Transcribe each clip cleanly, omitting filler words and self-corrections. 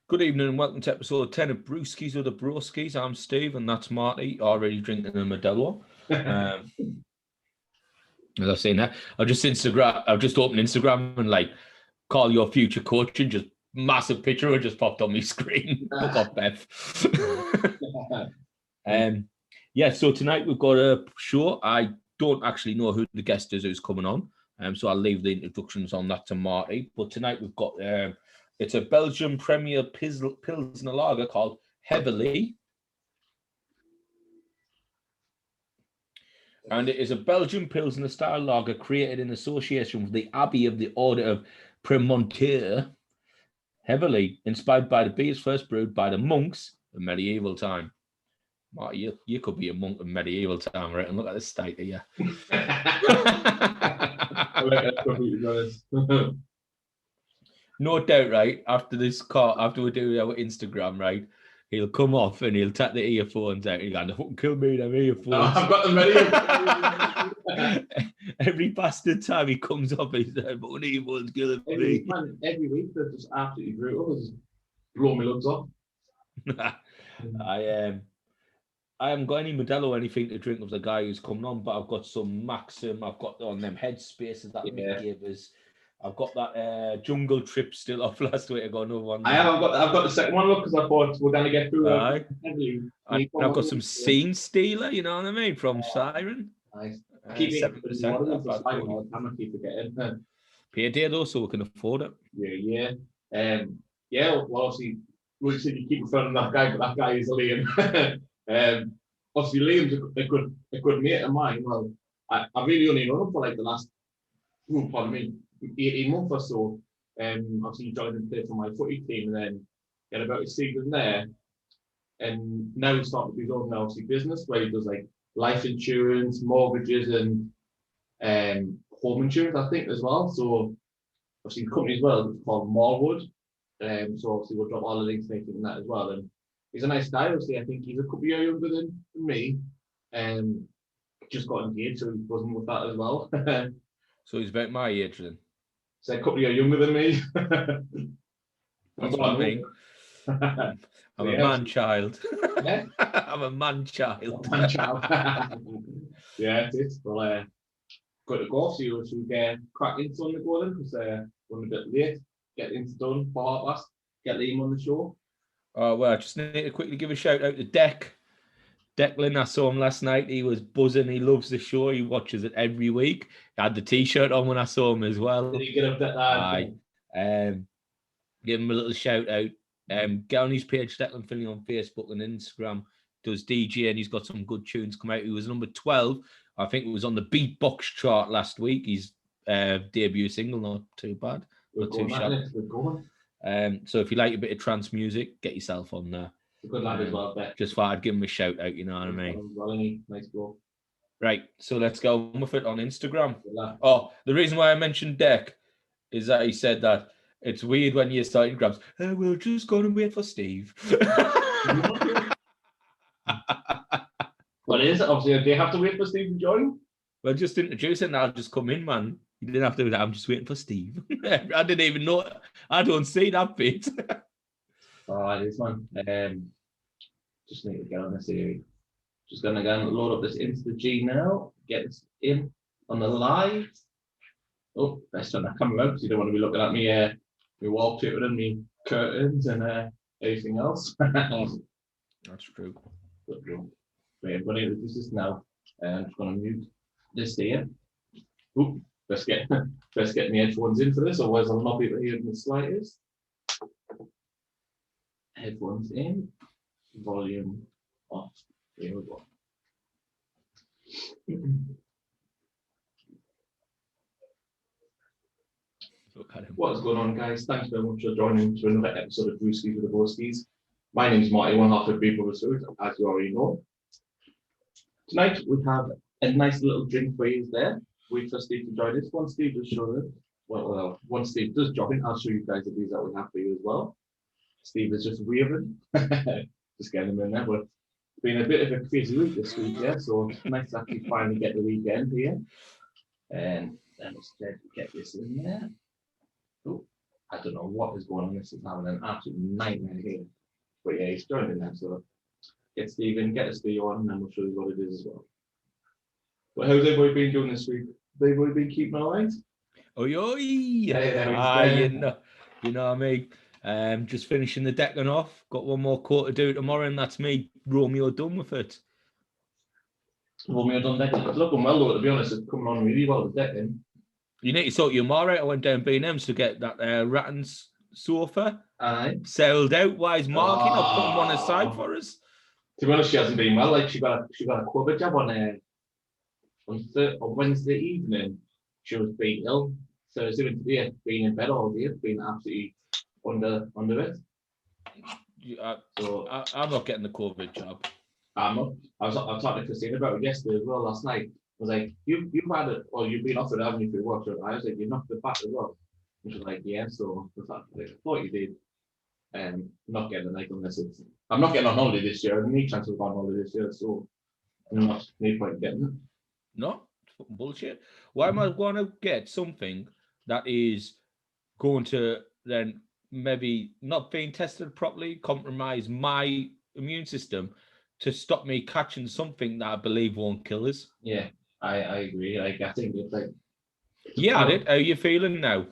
Good evening and welcome to episode 10 of Brewskis or the Broskis. I'm Steve and that's Marty, already drinking a Modelo. As I was saying that, I've just opened Instagram and like call your future coach and just massive picture just popped on my screen. Fuck off, Beth. So tonight we've got a show. I don't actually know who the guest is who's coming on. So I'll leave the introductions on that to Marty. But tonight we've got it's a Belgium Premier Pilsner lager called Heverlee. And it is a Belgian Pilsner style lager created in association with the Abbey of the Order of Premonteur. Heverlee, inspired by the beers first brewed by the monks in medieval time. Marty, you could be a monk in medieval time, right? And look at the state of you. No doubt, right? After this call, after we do our Instagram, right? He'll come off and he'll take the earphones out. He'll go, fucking kill me, them earphones. No, I've got them ready. Every bastard time he comes up, he's like, what earphones killing me? Every week, they're just absolutely brutal. They just blow my lugs off. I haven't got any Modelo or anything to drink with the guy who's coming on, but I've got some Maxim. I've got on them headspaces that Mick gave us. I've got that Jungle Trip still off last week. I got another one. I've got the second one, look, because I thought we're going to get through. I've got some Scene Stealer, you know what I mean, from Siren. Nice. Keep 7%. I'm going to keep forgetting. Payday though, so we can afford it. Yeah. Well, obviously, we said you keep referring to that guy, but that guy is Liam. Obviously, Liam's a good mate of mine. Well, I really only known him for like the last, 18 months or so. Obviously, he joined and played for my footy team, and then he had about a season there. And now he's started his own obviously business where he does like life insurance, mortgages, and home insurance, I think, as well. So obviously, the company as well is called Marlwood. So obviously, we'll drop all the links and everything that as well. And he's a nice guy. Obviously, I think he's a couple of years younger than me. Just got engaged, so he's buzzing with that as well. So he's about my age then. So a couple of years younger than me. That's what I mean. I'm a man-child. Yeah? I'm a man-child. Yeah, it's well, got to go. So you should get cracking on the go then, because we're a bit late. Get things done for half past. Get Liam on the show. Oh, well, I just need to quickly give a shout out to Declan. I saw him last night. He was buzzing. He loves the show. He watches it every week. He had the T-shirt on when I saw him as well. Did he get up that? Give him a little shout out. Get on his page, Declan Finley, on Facebook and Instagram. Does DJ and he's got some good tunes come out. He was number 12. I think it was on the Beatbox chart last week. His debut single, not too bad. Not too shabby. So if you like a bit of trance music, get yourself on there. A good lad as well, Bet. Just thought I'd give him a shout out, you know what I mean? Well, nice bro. Right, so let's go with it on Instagram. Oh, the reason why I mentioned Deck is that he said that it's weird when you're starting grabs. We're just going to wait for Steve. What is it? Obviously, do you have to wait for Steve to join? Well, just introduce it and I'll just come in, man. You didn't have to do that. I'm just waiting for Steve. I didn't even know. I don't see that bit. Oh, it is, man. Just need to get on this here. Just going to go and load up this into the G now. Get this in on the live. Oh, best turn that camera out because you don't want to be looking at me, my wallpaper and me curtains and everything else. That's true. Wait, I'm going to introduce this now. I'm just going to mute this here. Oop. Let's get the headphones in for this, otherwise I'll not be able to hear in the slightest. Headphones in, volume off. Here we go. What's going on, guys? Thanks very much for joining to another episode of Brewski with the Broskis. My name's Marty, one half of People with Food, as you already know. Tonight we have a nice little drink for you there. Wait for Steve to join us. Once Steve does show it, once Steve does join in, I'll show you guys the views that we have for you as well. Steve is just waving, just getting them in there. But it's been a bit of a crazy week this week, yeah. So it's nice to actually finally get the weekend here. And then let's get this in there. Oh, I don't know what is going on. This is having an absolute nightmare here. But yeah, he's joined in there, so get Stephen, get us the on, and then we'll show you what it is as well. But how's everybody been doing this week? Everybody been keeping all right? Oi, oi. You know what I mean? Just finishing the decking off. Got one more coat to do tomorrow, and that's me, Romeo, done with it. Romeo done decking. It's looking well, though, to be honest. It's coming on really well, the decking. You need to sort your more out. I went down B&M's to get that Ratton's sofa. Aye. Sold out. Why is Marky not putting one aside for us? To be honest, she hasn't been well. Like she got a COVID jab on Wednesday evening. She was being ill. So it's even today, being in bed all day, being absolutely under it. I'm not getting the COVID jab. I'm not. I was talking to Christine about it yesterday as well last night. I was like, you've had it, or you've been offered, haven't you, for work? So I was like, you knocked it back as well. And she was like, yeah. So I thought you did. Not getting a night unless it's. I'm not getting on holiday this year. I need chance of going on holiday this year, so I'm not need point getting it. No, it's fucking bullshit. Why am I going to get something that is going to then maybe not being tested properly, compromise my immune system to stop me catching something that I believe won't kill us? Yeah, I agree. Like I think it's like. Yeah, how are you feeling now?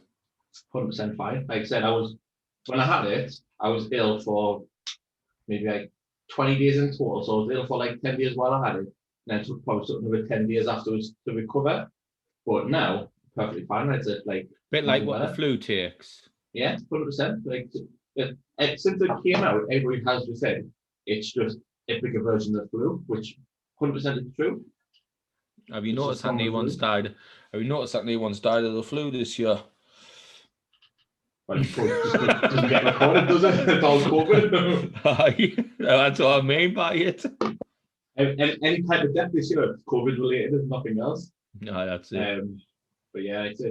100% fine. Like I said, when I had it, I was ill for maybe like 20 days in total. So I was ill for like 10 days while I had it. And then took probably another 10 days afterwards to recover. But now, perfectly fine. It's like bit like what the flu takes. Yeah, 100%. Like since it came out, everybody has just said it's just a bigger version of the flu, which 100% is true. Have you noticed that anyone's died? Have you noticed that anyone's died of the flu this year? Well, it doesn't get recorded, does it? It's all COVID. That's what I mean by it. Any type of death this year, COVID related, there's nothing else. No, that's it. But yeah, it's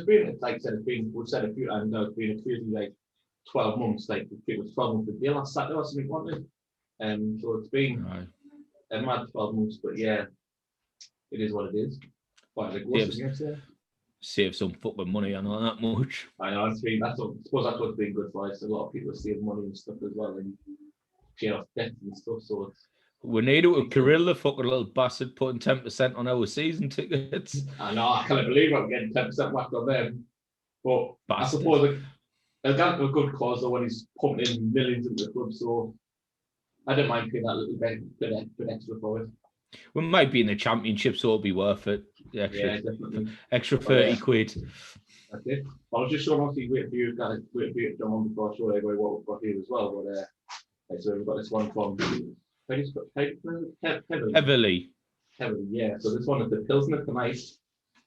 been, like I said, we've said a few times now, it's been a crazy like 12 months. Like it was 12 months a day last Saturday or something, wasn't it? So it's been a mad 12 months. But yeah, it is what it is. Save some fucking money, I know that much. I know, I suppose that's what's been good for us. A lot of people save money and stuff as well, and pay off debt and stuff. So we need it with Kirill, the fucking little bastard, putting 10% on our season tickets. I know, I can't believe I'm getting 10% whacked on them. But bastard. I suppose it's got a good cause though when he's pumping in millions into the club, so I don't mind paying that little bit extra for it. We might be in the championship, so it'll be worth it. Yeah, definitely. Extra 30 quid. That's it. I was just showing off the wait for you to jump on before I show everybody what we've got here as well. But so we've got this one from Heverlee. Yeah. So this one is the pilsner tonight.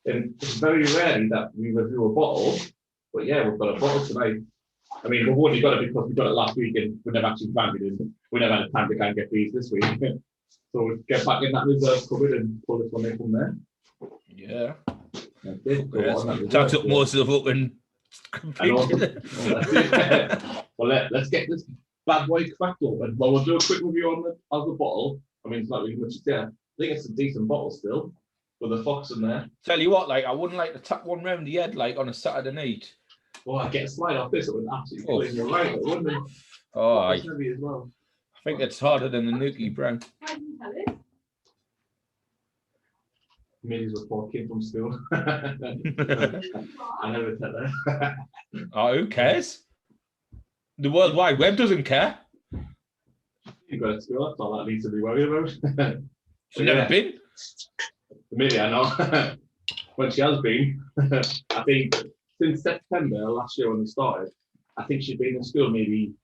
And it's very rarely that we review a bottle, but yeah, we've got a bottle tonight. I mean, we've only got it because we got it last week and we never actually planned it in. We never had time to go and get these this week. So we'll get back in that reserve cupboard and pull this one in from there. Yeah. That's it. That took most of the fucking. Well, let's get this bad boy cracked open. Well, we'll do a quick review on the bottle. I mean, it's not really much there. I think it's a decent bottle still, with a fox in there. Tell you what, like, I wouldn't like to tap one round the head, like, on a Saturday night. Well, I'd get a slide off this, it would absolutely clean your right, wouldn't it? Oh, it's heavy as well. I think it's harder than the Nuki Brown. Millie's report came from school. I never tell her. Oh, who cares? The World Wide Web doesn't care. You got to school, that's all that needs to be worried about. She's never been? Millie, I know. When she has been, I think since September last year when we started, I think she's been in school maybe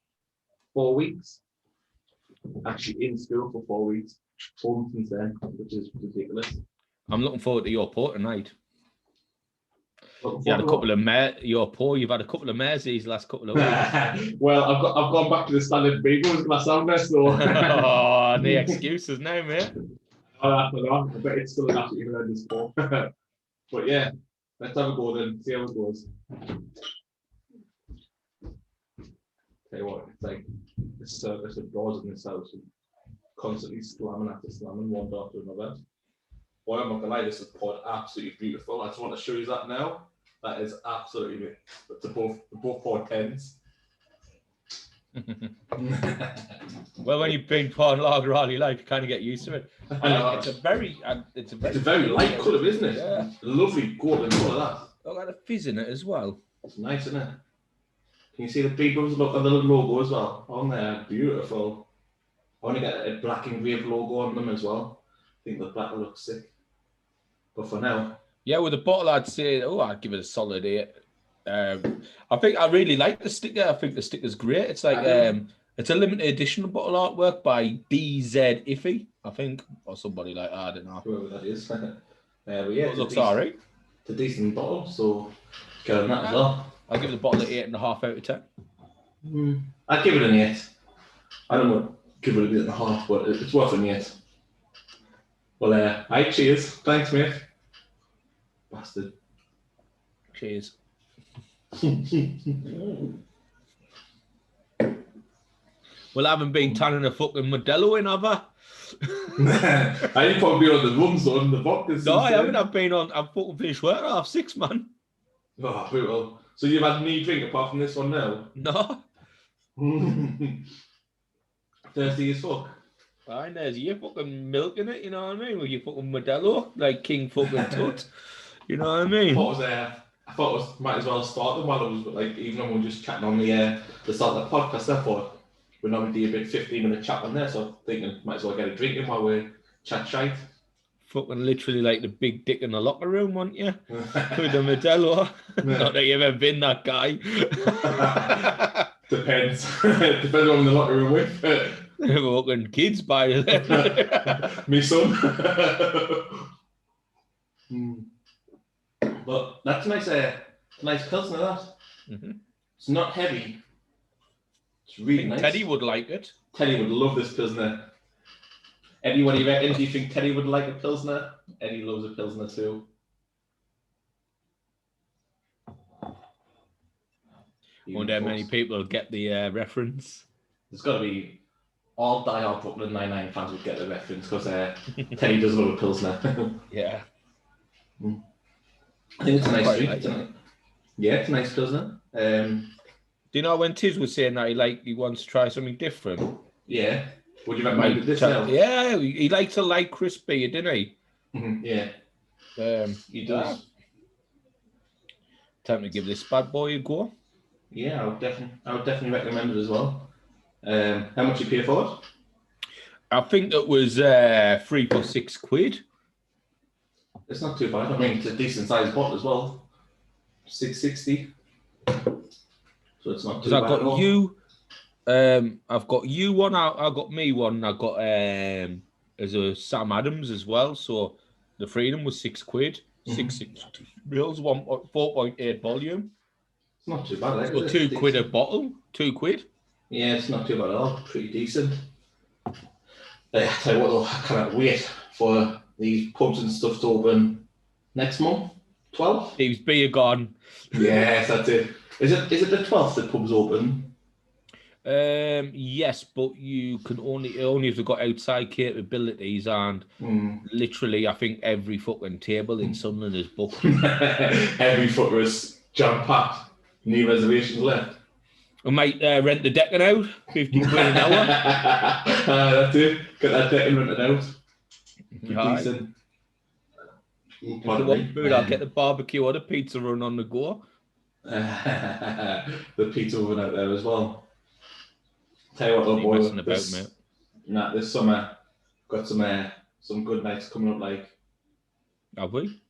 4 weeks. Actually in school for 4 weeks. Home since then, which is ridiculous. I'm looking forward to your pour tonight. You've had a couple of mares these last couple of weeks. Well, I've gone back to the standard bagels glass over, so. Oh, the excuses now, mate. I bet it's still an absolutely horrendous pour. But yeah, let's have a go then, see how it goes. Tell you what, it's like the service of doors in this house, constantly slamming after slamming one after another. Boy, I'm not gonna lie, this is poured absolutely beautiful. I just want to show you that now. That is absolutely it. But they're both 410s. Well, when you've been pouring lager all your life, you kind of get used to it. It's a very light colour, isn't it? Yeah. Lovely golden colour, that. I've got a fizz in it as well. It's nice, isn't it? Can you see the big ones look at the logo as well? On there, beautiful. I want to get a black and grey logo on them as well. I think the black will look sick. But for now. Yeah, with the bottle, I'd say, I'd give it a solid 8. I think I really like the sticker. I think the sticker's great. It's like it's a limited edition bottle artwork by DZ Iffy, I think, or somebody like that. I don't know. Whoever that is. But yeah, it looks alright. It's a decent bottle, so go on that as well. I'll give the bottle an 8.5 out of 10. I'd give it an 8. I don't want to give it a 8.5, but it's worth an 8. Well, hi, cheers. Thanks, mate. Bastard. Cheers. Well, I haven't been tanning a fucking Modelo in, have I? I've probably been on the runs on the vodka. No, I haven't. I've fucking finished work at 6:30, man. Oh, brutal. So you've had any drink apart from this one now? No. Thirsty as fuck. Fine, there's your fucking milk in it, you know what I mean? With your fucking Modelo, like King fucking Tut. You know what I mean? I thought might as well start them while I was like, even though we were just chatting on the start of the podcast. I thought we're normally do a bit 15-minute chat on there, so I'm thinking might as well get a drink in while we chat shite. Fucking literally like the big dick in the locker room, weren't you? With the Modelo. Not that you've ever been that guy. Depends. Depends on the locker room with. Fucking kids by Me son. But that's nice pilsner, that. Mm-hmm. It's not heavy. It's really nice. Teddy would like it. Teddy would love this pilsner. Eddie, what do you reckon? Do you think Teddy would like a pilsner? Eddie loves a pilsner too. Wonder how many people get the reference. There's got to be all die-hard Brooklyn Nine-Nine fans would get the reference because Teddy does love a pilsner. Yeah. I think it's a nice drink. Yeah, it's a nice pilsner. Do you know when Tiz was saying that he wants to try something different? Yeah. Would you recommend this now? Yeah, he likes a light crisp beer, didn't he? Yeah. He does. Time to give this bad boy a go. Yeah, I would definitely recommend it as well. How much you pay for it? I think it was 3 for £6. It's not too bad. I mean, it's a decent sized bottle as well. $6.60. So it's not too bad. I've got you one. I got me one. I got as a Sam Adams as well. So the Freedom was £6. 660 mils, 4.8 volume. It's not too bad. So £2 a bottle. £2. Yeah, it's not too bad at all. Pretty decent. I tell you what, though, I cannot wait for these pubs and stuff to open next month. 12th. Steve's beer gone. Yes, that's it. Is it the 12th that pubs open? Yes, but you can only if they've got outside capabilities, and literally, I think every fucking table in Sunderland is booked. Every footer is jam-packed. New reservations left. I might rent the decking out, £50 an hour. That's it. Get that decking rented out. Decent. If you want food, I'll get the barbecue or the pizza run on the go. The pizza oven out there as well. Tell you what, though, boy. This summer, got some good nights coming up. Like, have we?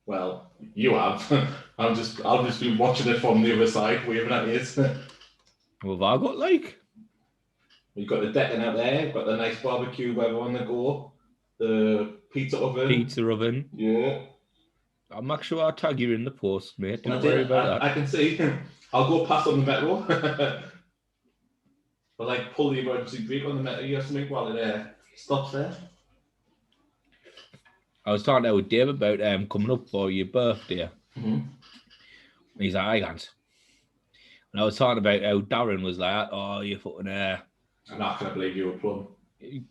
Well, you have. I've just been watching it from the other side, waving at you. What have I got like? You've got the decking out there. You've got the nice barbecue where we're on the go. The pizza oven. Yeah. I'm not sure I'll tag you in the post, mate. Don't worry about that. I can see. I'll go past on the metro. But like pull the emergency brake on the metro or something while it stops there. I was talking to Dave about coming up for your birthday. Mm-hmm. He's like, I can't. And I was talking about how Darren was like, oh, you fucking I'm not going to believe you were plum.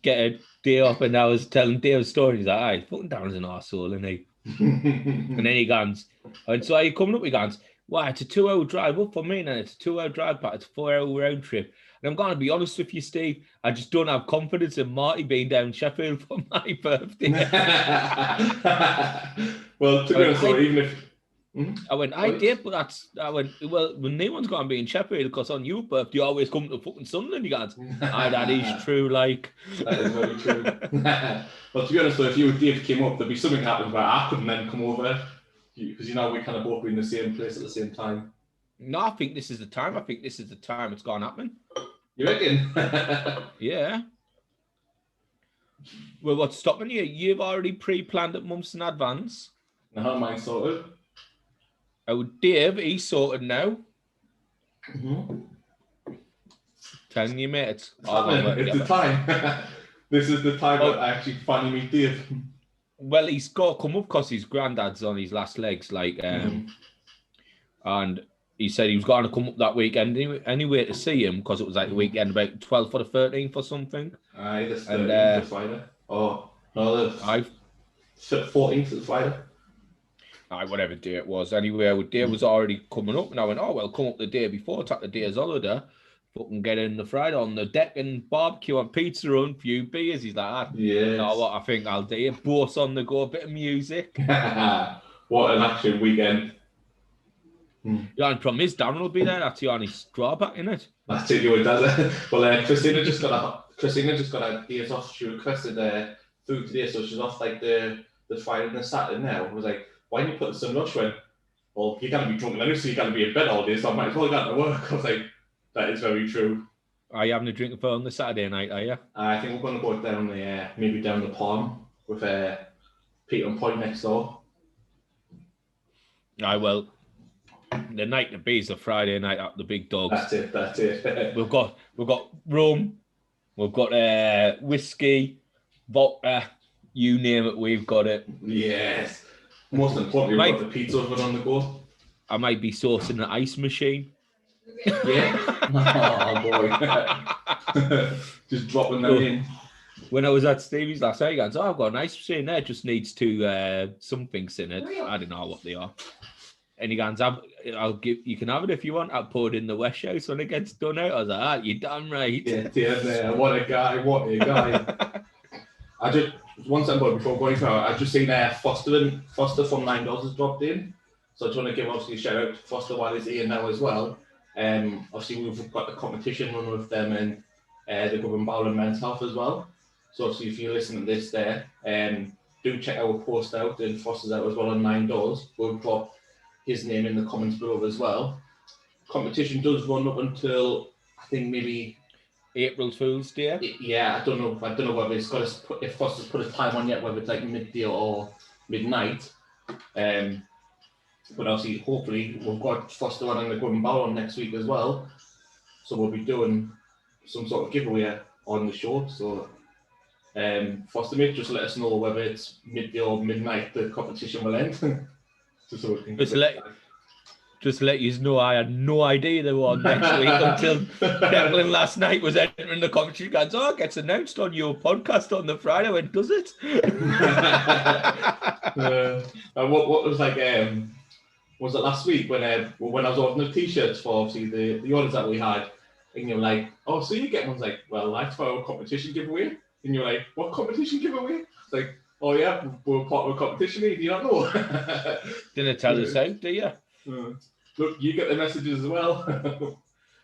Get a day off, and I was telling Dave stories. He's like, aye, fucking Darren's an arsehole, isn't he? And then he goes, and so he coming up, he goes, wow, it's a 2-hour drive up for me, and it's a 2-hour drive back, it's a 4-hour round trip. And I'm going to be honest with you, Steve, I just don't have confidence in Marty being down Sheffield for my birthday. Well, to be honest, even if... I went, I did, but well, when no one's going to be in Sheffield, because on your birthday, you always come to fucking Sunderland. You goes, that is true, like. That is very true. Well, to be honest, though, if you and Dave came up, there'd be something happened where I couldn't then come over, because, we kind of both be in the same place at the same time. No, I think this is the time. It's going to happen. You reckon? Yeah. Well, what's stopping you? You've already pre-planned it months in advance. No, mine's sorted. Oh, Dave, he's sorted now. Telling you, mate. It's the time. This is the time that I actually finally meet Dave. Well, he's got to come up because his granddad's on his last legs, like, and he said he was going to come up that weekend anyway to see him, because it was like the weekend about 12th or the 13th or something. Aye, this the Friday. Oh, no, the 14th is Friday. Aye, whatever day it was. Anyway, Dave was already coming up, and I went, oh, well, come up the day before, take the day's holiday, fucking get in the Friday on the deck and barbecue and pizza and few beers. He's like, yeah. No, what I think I'll do, both on the go, a bit of music. What an action weekend. Yeah, and from his Darren will be there. That's the only drawback in it. That's it, you does it. Well, Christina just got a days off. She requested food today, so she's off like the Friday and the Saturday now. I was like, why didn't you put some lunch when? Well, you gotta be drunk anyway, so you gotta be in bed all day, so I might as well go to work. I was like, that is very true. Are you having a drink for on the Saturday night, are you? I think we're gonna go down maybe down the Palm with Peter and Point next door. Aye, well, the night to be is the Friday night at the Big Dogs. That's it. We've got rum, we've got whiskey, vodka, you name it, we've got it. Yes. Most importantly, we've got the pizza oven on the go. I might be sourcing the ice machine. Yeah. Oh boy. Just dropping them in. When I was at Stevie's last night, I goes, I've got an ice machine there, just needs some things in it. I don't know what they are. And he goes, you can have it if you want. I'll pour it in the West House when it gets done out. I was like, you're damn right. Yeah, what a guy. I just, one second before going through, I just seen Foster from $9 has dropped in. So I just want to give obviously a shout out to Foster while he's here now as well. Obviously we've got the competition run with them and the Govan Bowling Men's Health as well. So obviously if you're listening to this there, do check our post out, and Foster's out as well on $9. We'll drop his name in the comments below as well. Competition does run up until I think maybe April Fool's Day. Yeah, I don't know whether it's got if Foster's put a time on yet, whether it's like midday or midnight. But obviously, hopefully, we've got Foster on and the Govan Bowl on next week as well. So we'll be doing some sort of giveaway on the show. So Foster, mate, just let us know whether it's midday or midnight the competition will end. Just let you know, I had no idea they were on next week until Declan last night was entering the competition. Goes, it gets announced on your podcast on the Friday. I went, does it? What was like? Was it last week when I was ordering the t-shirts for obviously the orders that we had, and you're like, oh, so you get one's like, well, that's for our competition giveaway, and you're like, what competition giveaway? It's like, oh yeah, we're part of a competition. Do you not know? Didn't tell us out, do you? Look, you get the messages as well.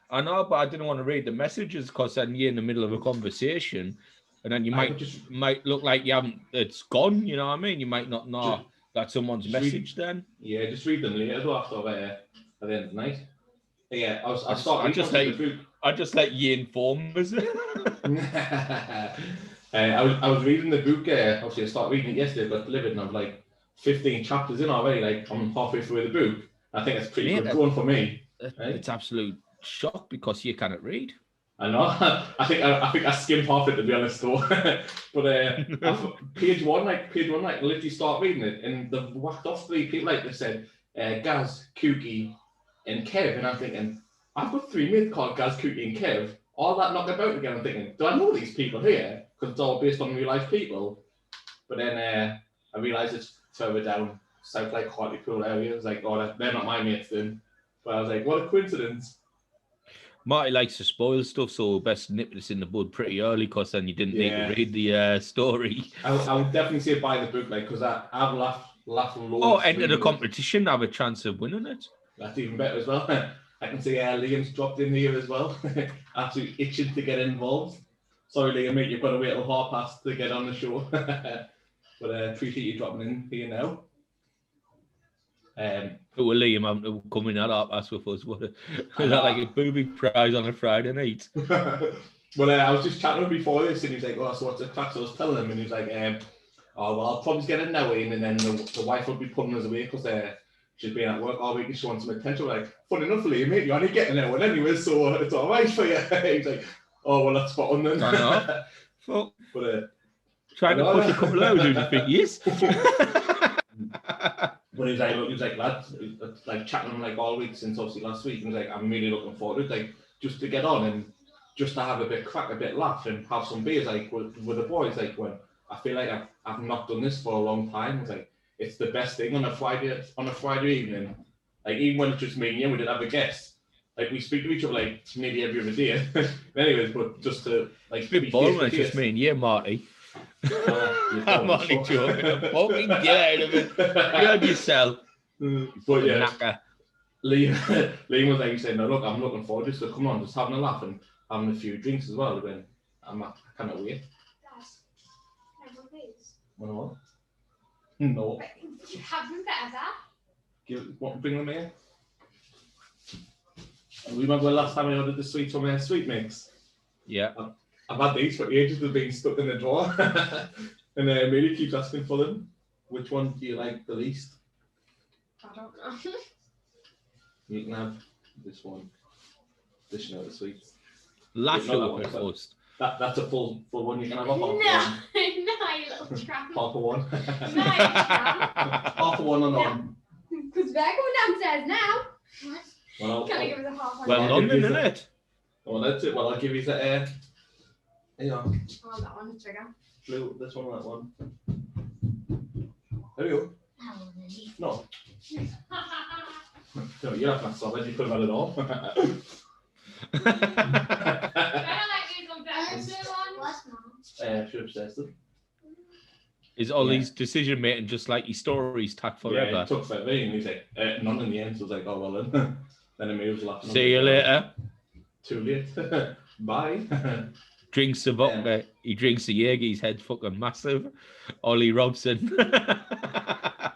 I know, but I didn't want to read the messages because then you're in the middle of a conversation, and then you might look like you haven't. It's gone. You know what I mean? You might not know that someone's message. Then just read them later after at the end of the night. Yeah, I just let you inform us. I was reading the book. Obviously, I started reading it yesterday, but delivered, and I'm like 15 chapters in already. Like I'm halfway through the book. I think it's pretty good going for me. It's absolute shock because you cannot read. I know. I think I skimmed half it, to be honest, though. But page one, literally start reading it, and they've whacked off 3 people. Like they said, Gaz, Kooky, and Kev, and I'm thinking, I've got 3 mates called Gaz, Kooky, and Kev. All that knocked about again. I'm thinking, do I know these people here? Because it's all based on real life people. But then I realised it's further down south, like Hartlepool area. I was like, oh, they're not my mates then. But I was like, what a coincidence. Marty likes to spoil stuff, so best nip this in the bud pretty early, because then you didn't need to read the story. I would definitely say buy the book, like, because I've laughed loads. Oh, enter the competition, have a chance of winning it. That's even better as well. I can see Liam's dropped in here as well. Absolutely itching to get involved. Sorry, Liam, mate, you've got to wait till past to get on the show. But appreciate you dropping in here now. Well, Liam having to come in at past with us. What is that, like a booby prize on a Friday night? Well, I was just chatting with him before this, and he was like, "Oh, so what's the crack?" So I was telling him, and he was like, "Oh, well, I'll probably get a now in, and then the wife will be pulling us away because she's been at work all week and she wants some attention." We're like, funny enough, Liam, mate, you're only getting an hour anyway, so it's all right for you. He's like, "Oh, well, that's spot on then." I know. Fuck. But trying to push a couple of hours, do you think he is? But he was like, lads, like chatting him like all week since obviously last week, and he was like, I'm really looking forward to it, like just to get on and just to have a bit crack, a bit laugh, and have some beers, like with the boys. Like, when I feel like I've not done this for a long time. It's like, it's the best thing on a Friday evening. Like, even when it's just me and you, we didn't have a guest. Like, we speak to each other like nearly every other day. Anyways, but just to like, it's a bit boring when it's just me and you, Marty. I'm only joking. Fucking get out of it. You heard yourself. But yeah, Liam was like, he said, "No, look, I'm looking forward to this. So come on, just having a laugh and having a few drinks as well." Then I cannot wait. What? No. You haven't better. Bring them here. We remember last time I ordered the sweet mix. Yeah. I've had these for ages. They've been stuck in the drawer, and Mary keeps asking for them. Which one do you like the least? I don't know. You can have this one. This is the sweets. Last one first. That's a full one. You can have a half No, one. no, you little tramp. Half a one. No, you tramp. Half a one and on. Because they're going downstairs now. Well, Can I give us a half one? Well, London, isn't it? Well, that's it. Well, I'll give you the air. Hang on. Oh, that one, trigger. Blue, this one, that one. There we go. No. No, you're not solid. You could have had it all. I don't like these on She obsessed them. Is Ollie's decision making just like his stories take forever? Yeah, it took forever, and he's like, none in the end. So I was like, oh, well then. Then he moves laughing. See you later. Too late. Bye. Drinks the vodka. He drinks the Jaeger. His head's fucking massive. Ollie Robson. I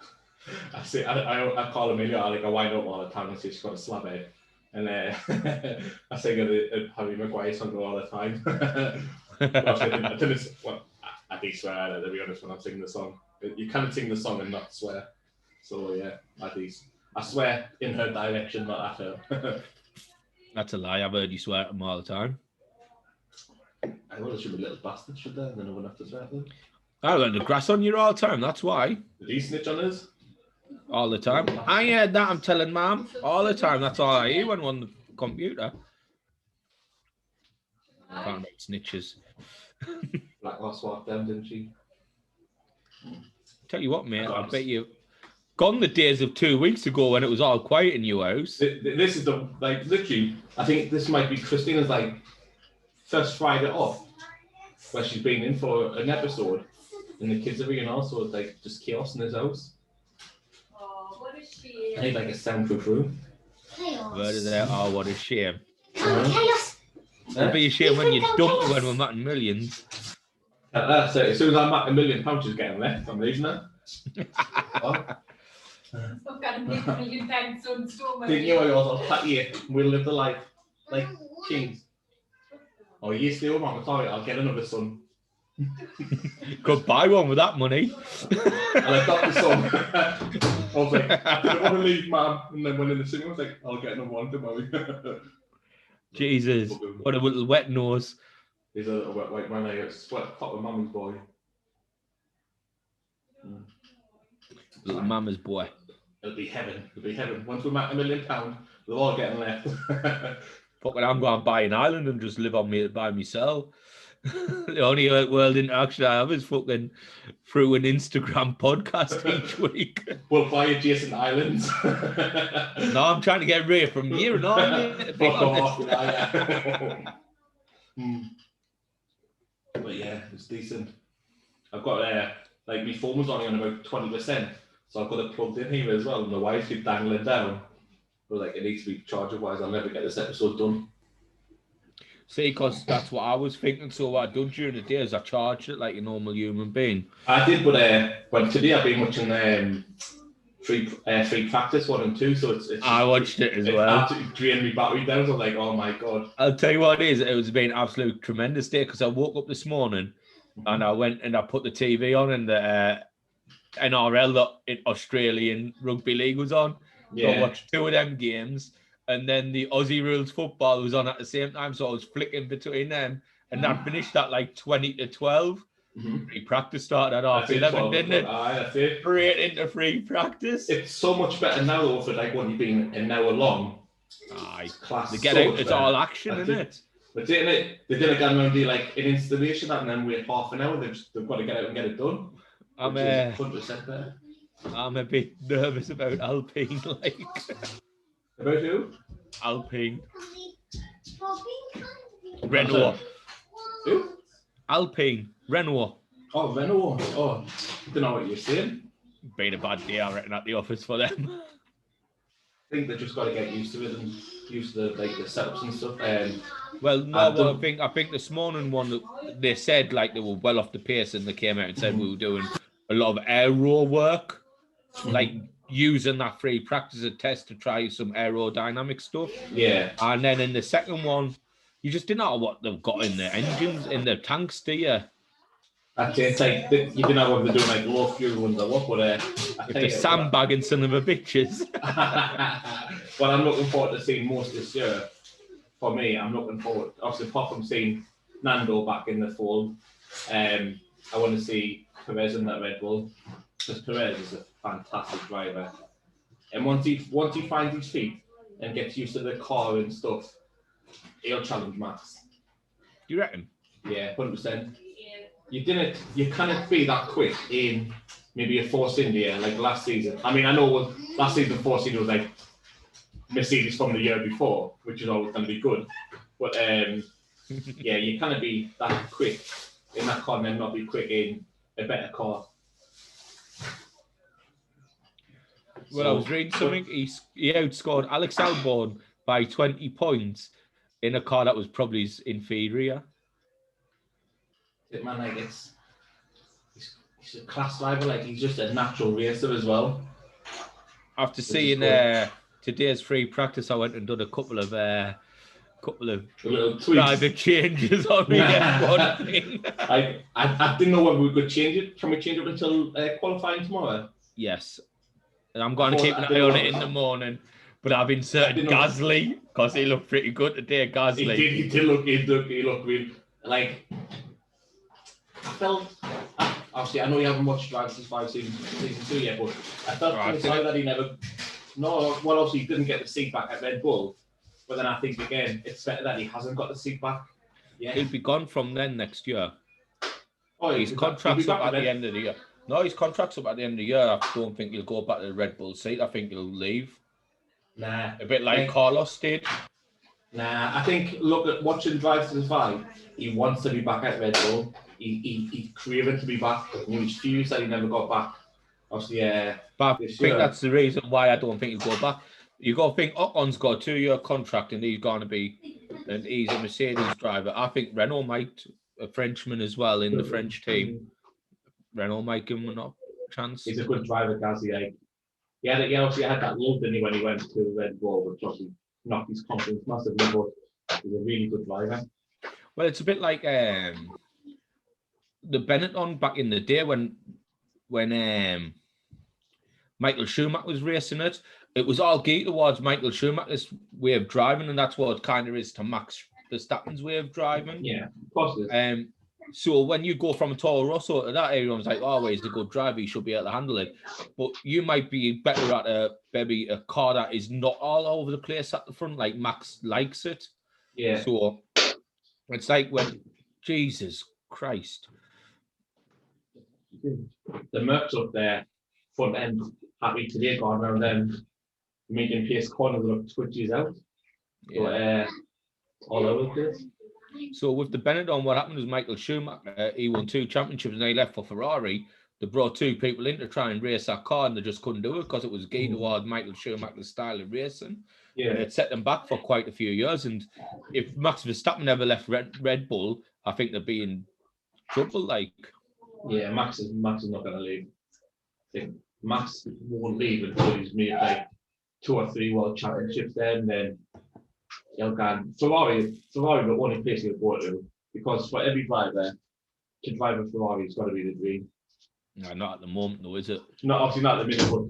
call Amelia, I wind up all the time and say she's got a slab head. And I sing Harry Maguire song all the time. I do swear, to be honest, when I'm singing the song. You can't sing the song and not swear. So yeah, I swear in her direction, not at her. That's a lie. I've heard you swear at him all the time. I know there should be little bastards, should there? And then I wouldn't have to swear at them. I let the grass on you all the time. That's why. Did he snitch on us? All the time. I heard that. I'm telling Mum all the time. That's all I hear when I'm on the computer. I can't make snitches. Black Lass walked down, didn't she? Tell you what, mate. I bet you. Gone the days of 2 weeks ago when it was all quiet in your house. This is literally, I think this might be Christina's first Friday off, where she's been in for an episode, and the kids are being also just chaos in his house. Oh, what a shame. I need a soundproof room. Word of that. Oh, what a shame. Chaos. It'll be a shame when you dump when we're making millions. That's it. As soon as I'm at £1 million, she's getting left. I'm leaving her. What? I've got a million pounds on store. Didn't you? I'll pat you. We'll live the life like kings. Oh, you stay with Mama. Sorry, I'll get another son. Could buy one with that money. I'll adopt the son. I was like, I didn't want to leave, Mum. And then when in the cinema, I was like, I'll get another one to marry. Jesus, what a little wet nose. He's a little wet white man. I sweat pot with Mummy's boy. Little mama's boy. It'll be heaven. It'll be heaven. Once we're at £1 million, they're all getting left. Fucking, I'm going to buy an island and just live on me by myself. The only world interaction I have is fucking through an Instagram podcast each week. We'll buy adjacent islands. No, I'm trying to get away from you, no, mate, to be Fuck off, honest. yeah. But yeah, it's decent. I've got like my phone was only on about 20%, so I've got it plugged in here as well, and the wires keep dangling down. But like it needs to be charger wise. I'll never get this episode done. See, because that's what I was thinking. So what I've done during the day is I charged it like a normal human being. I did, but today I've been watching free practice 1 and 2, so it's I watched it as it's well. absolutely drained my battery down. So I'm like, oh my god. I'll tell you what it is. It was been an absolute tremendous day because I woke up this morning and I went and I put the TV on and the NRL, the Australian Rugby League was on. So I watched 2 of them games. And then the Aussie rules football was on at the same time, so I was flicking between them, and that finished at like 20-12. Free practice started at half 11, didn't it? That's it. Straight into free practice. It's so much better now though for like when you've been an hour long. Aye, Class. they get so out. It's all action, isn't it? But didn't it? They did again when they like an installation and then wait half an hour. They've got to get out and get it done. I'm 100% better. I'm a bit nervous about Alpine, like. About who? Alpine. Renault. Who? Alpine. Renault. Oh, Renault. Oh, I don't know what you're saying. Been a bad day, I reckon, at the office for them. I think they just got to get used to it and used to the setups and stuff. Well, no, well, I think this morning one they said like they were well off the pace and they came out and said we were doing a lot of aero work, like using that free practice test to try some aerodynamic stuff. Yeah. And then in the second one, you just didn't know what they've got in the engines, in the tanks, do you? Actually, it's like you don't know what they're doing, like low fuel ones or what, but If they're sandbagging son of a bitches. Well, I'm looking forward to seeing most this year. For me, I'm looking forward, obviously, apart from seeing Nando back in the fold, I want to see Perez in that Red Bull, because Perez is a fantastic driver. And once he finds his feet and gets used to the car and stuff, he'll challenge Max. Do you reckon? Yeah, 100%. You cannot be that quick in maybe a Force India like last season. I mean, I know last season Force India was like Mercedes from the year before, which is always going to be good. But yeah, you cannot be that quick in that car and then not be quick in a better car. Well, I was reading something. He outscored Alex Albon by 20 points in a car that was probably his inferior. Man, like he's a class driver. Like he's just a natural racer as well. After seeing today's free practice, I went and done a couple of driver changes on the F1 thing. I didn't know whether we could change it. Can we change it until qualifying tomorrow? Yes. And I'm going to keep an eye on it in the morning. But I've inserted Gasly because he looked pretty good today, Gasly. He did look really, like, I felt, obviously, I know you haven't watched Drive since season 2 yet, but I felt sorry that he never, obviously he didn't get the seat back at Red Bull. But then I think, again, it's better that he hasn't got the seat back. Yeah. He'll be gone from then next year. Oh, his contract's up at the end of the year. No, his contract's up at the end of the year. I don't think he'll go back to the Red Bull seat. I think he'll leave. Nah. A bit like Carlos did. Nah, I think, look at watching Drive to Survive, he wants to be back at Red Bull. He's craving to be back. He was fused that he never got back. Obviously, but I think that's the reason why I don't think he'll go back. You got to think Ocon's got a 2-year contract and he's going to be, and he's a Mercedes driver. I think Renault might, a Frenchman as well in the French team. Renault might give him a chance. He's a good driver, Gasly. Like, he obviously had that lull, didn't he, when he went to Red Bull, which obviously knocked his confidence massively, but he's a really good driver. Well, it's a bit like the Benetton back in the day when Michael Schumacher was racing it. It was all geared towards Michael Schumacher's way of driving, and that's what it kind of is to Max Verstappen's way of driving. Yeah, of course it is. So when you go from a Toro Rosso to that, everyone's like, oh, well, he's a good driver, he should be able to handle it. But you might be better at a car that is not all over the place at the front, like Max likes it. Yeah. So it's like when Jesus Christ. The Mercs up there, front end, happy today, going around them, making pace corners look twitches out. Yeah. So, all over the place. So with the Benetton, what happened was Michael Schumacher, he won 2 championships and he left for Ferrari. They brought 2 people in to try and race that car and they just couldn't do it because it was geared toward Michael Schumacher's style of racing. Yeah. And it set them back for quite a few years. And if Max Verstappen never left Red Bull, I think they'd be in trouble. Like, Yeah, Max is not going to leave. I think Max won't leave until he's made like 2 or 3 world championships there, and then he'll go. Ferrari the only place he'll go to, because for every driver to drive a Ferrari, it's got to be the dream. no, not at the moment, though, is it? Obviously not at the minute, but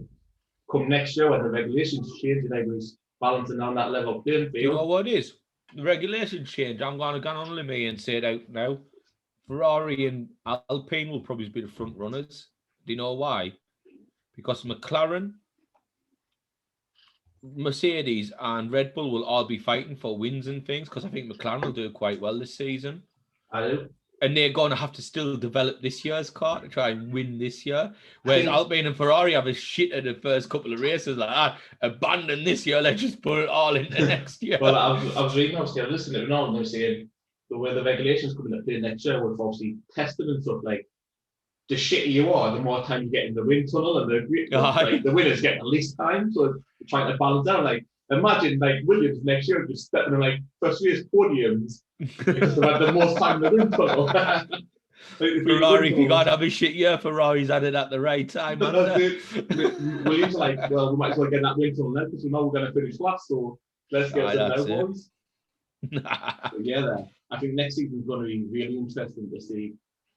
come next year when the regulations change and everybody's balancing on that level playing field. You know what it is? The regulations change. I'm going to go on a limb and say it out now. Ferrari and Alpine will probably be the front runners. Do you know why? Because McLaren, Mercedes and Red Bull will all be fighting for wins and things, because I think McLaren will do quite well this season. I do. And they're going to have to still develop this year's car to try and win this year. Whereas Alpine and Ferrari have a shit at the first couple of races, like, abandon this year, let's just put it all into next year. Well, I was reading, obviously, I was listening to it now, and they're saying the way the regulations come into play next year with obviously testing and stuff, like, the shittier you are, the more time you get in the wind tunnel, and the winners get the least time, so they're trying to balance out. Like, imagine like Williams next year just stepping on like first race podiums because they've had the most time in the wind tunnel. Ferrari, if you got to have a shit year, Ferrari's had it at the right time. Williams are like, well, we might as well get that wind tunnel now because we know we're going to finish last, so let's get some now, boys. Yeah, I think next season's going to be really interesting to see.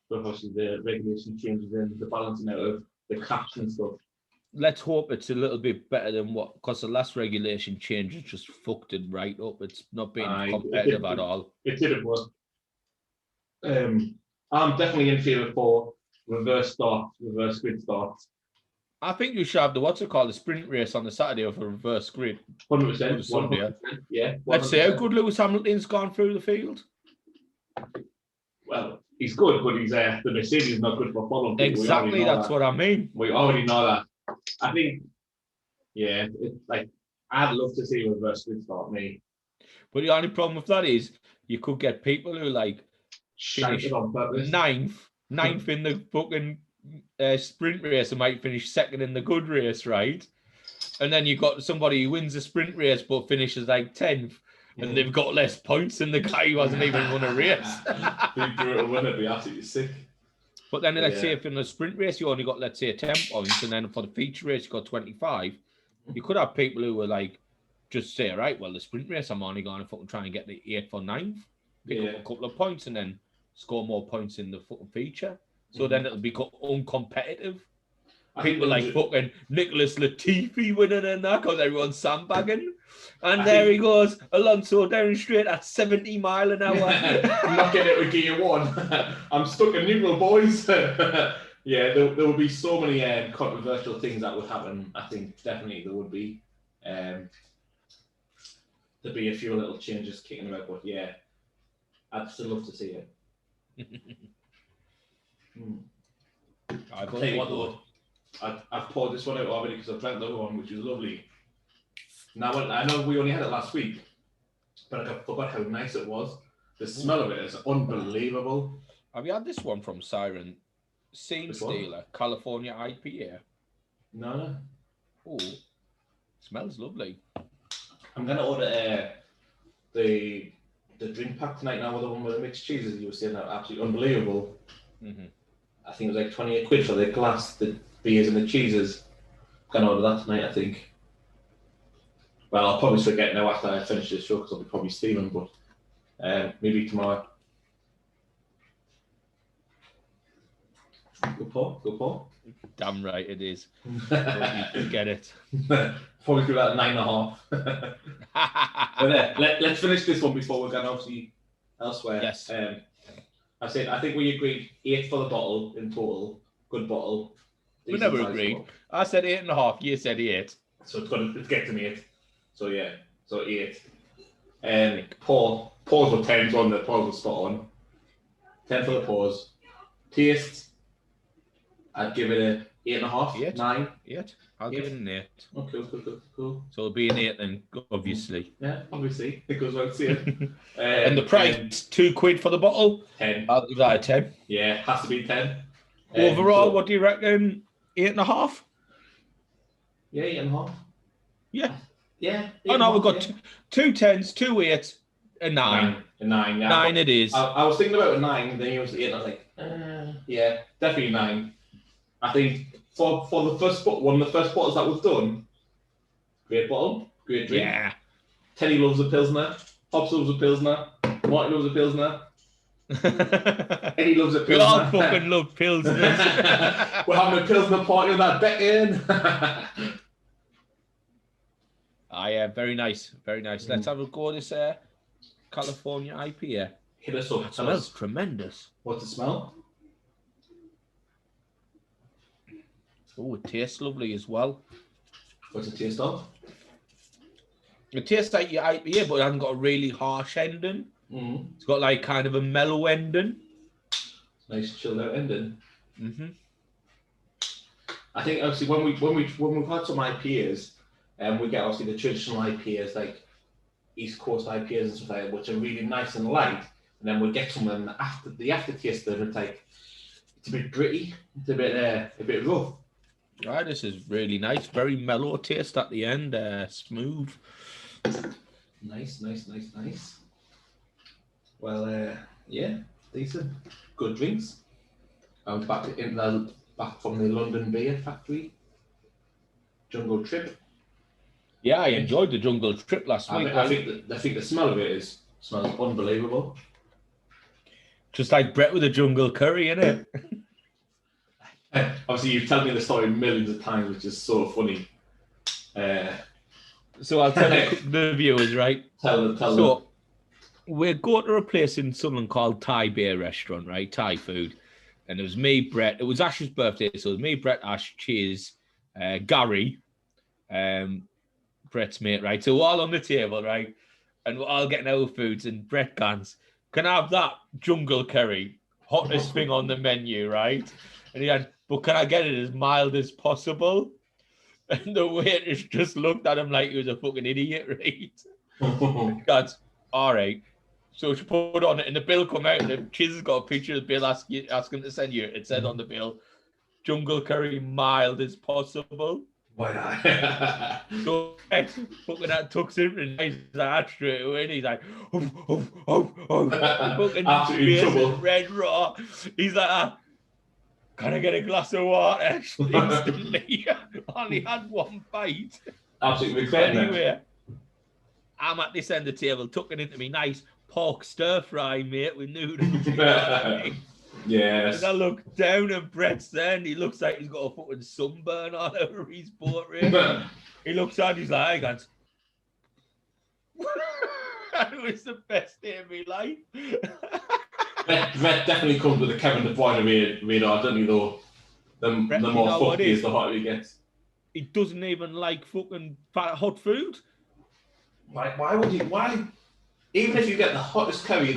Obviously, the regulation changes in the balancing out of the caps and stuff. Let's hope it's a little bit better than what, because the last regulation change has just fucked it right up. It's not been competitive at all. It didn't work. I'm definitely in favour for reverse grid starts. I think you should have the sprint race on the Saturday of a reverse grid. 100%. 100%. Yeah. 100%. Let's see how good Lewis Hamilton's gone through the field. Well, he's good, but he's the Mercedes is not good for following. Exactly, that's what I mean. We already know that. I think, yeah, I'd love to see a reverse grid start, me. But the only problem with that is you could get people who like finish ninth in the fucking sprint race and might finish second in the good race, right? And then you got somebody who wins the sprint race but finishes like 10th. And they've got less points than the guy who hasn't even won a race. Who'd do it, wouldn't it? Be absolutely sick. But then let's say if in the sprint race you only got, let's say, 10 points, and then for the feature race you got 25, you could have people who were like, just say, right, well, the sprint race I'm only going to fucking try and get the 8th or 9th, pick up a couple of points, and then score more points in the fucking feature. So then it'll become uncompetitive. People like fucking Nicholas Latifi winning and that because everyone's sandbagging. And there he goes, Alonso down straight at 70 miles an hour. I'm not getting it with gear 1. I'm stuck in neutral, boys. Yeah, there would be so many controversial things that would happen. I think definitely there would be. There'd be a few little changes kicking about, but yeah, I'd still love to see it. I'll tell you what though, I've poured this one out already because I've drank the other one, which is lovely. Now, I know we only had it last week, but I forgot how nice it was. The smell of it is unbelievable. Have you had this one from Siren? Scene Stealer, California IPA. No. Oh, smells lovely. I'm going to order the drink pack tonight now with the one with the mixed cheeses. You were saying that absolutely unbelievable. Mm-hmm. I think it was like 28 quid for the glass, the beers and the cheeses. Going to order that tonight, I think. Well, I'll probably forget now after I finish this show because I'll be probably steaming, but maybe tomorrow. Good pour. Damn right it is. Don't forget it. Probably do that at 9.5. But let's finish this one before we're going obviously elsewhere. Yes. I think we agreed 8 for the bottle in total. Good bottle. We never agreed. Bottle. I said 8.5. You said 8. So it's getting to 8. So yeah, 8. Paul's were 10s on the Paul's were spot on. 10 for the pause. Taste, I'd give it a 8.5, 8? 9. 8? I'll give it an 8. Oh, cool. So it'll be an 8 then, obviously. Yeah, obviously. It goes without saying. And the price, £2 for the bottle? 10. I'll give that a 10. Yeah, has to be 10. Overall, what do you reckon? 8.5? Yeah, 8.5. Yeah. Yeah. Oh no, we've got 2 10s, 2 8s, a 9. A 9, yeah. 9 it is. I was thinking about a 9, then you was 8, and I was like, yeah, definitely 9. I think for the first one of the first bottles that we've done, great bottle, great drink. Yeah. Teddy loves a pilsner. Hobbs loves a pilsner. Martin loves a pilsner. Eddie loves a pilsner. We all fucking love pilsners. We're having a pilsner party with that Beckin. Yeah, very nice, very nice. Let's have a go at this California IPA. Hit us up. It smells tremendous. What's it smell? Oh, it tastes lovely as well. What's it taste of? It tastes like your IPA, but it hasn't got a really harsh ending. Mm. It's got like kind of a mellow ending. Nice chilled out ending. Mm-hmm. I think obviously when we've had some IPAs, we get obviously the traditional IPAs like East Coast IPAs and stuff like that, which are really nice and light. And then we'll get some and after the aftertaste of them, it's a bit gritty, it's a bit rough. Right, this is really nice. Very mellow taste at the end. Smooth. Nice. Well, yeah, decent. Good drinks. I'm back from the London Beer Factory. Jungle Trip. Yeah, I enjoyed the Jungle Trip last week. I think the smell of it smells unbelievable. Just like Brett with the Jungle Curry, innit? Obviously, you've told me the story millions of times, which is so funny. So I'll tell the viewers, right? Tell them. So we're going to a place in Sunderland called Thai Beer Restaurant, right? Thai food. And it was me, Brett. It was Ash's birthday, so it was me, Brett, Ash, Cheers, Gary, Brett's mate, right? So we're all on the table, right? And we're all getting our foods, and Brett goes, "Can I have that jungle curry? Hottest thing on the menu, right?" And he had, "But can I get it as mild as possible?" And the waitress just looked at him like he was a fucking idiot, right? He goes, "All right." So she put on it, and the bill come out, and the Chiz has got a picture of the bill asking to send you. It said on the bill, "Jungle curry mild as possible." Why not? So fucking that tucks in and he's like straight away, and he's like, fucking absolutely trouble. Red raw. He's like, "Can I get a glass of water?" Instantly, only had one bite. Absolutely regretting it. Anyway, I'm at this end of the table, tucking into me nice pork stir fry, mate, with noodles. Yes. And I look down and Brett's there, and he looks like he's got a fucking sunburn all over his portrait. He looks on, he's like, "Hey, guys." It was the best day of my life. Brett definitely comes with a Kevin De Bruyne radar, doesn't he, though? The more fuck he is, the hotter he gets. He doesn't even like fucking hot food. Why would you? Why? Even if you get the hottest curry,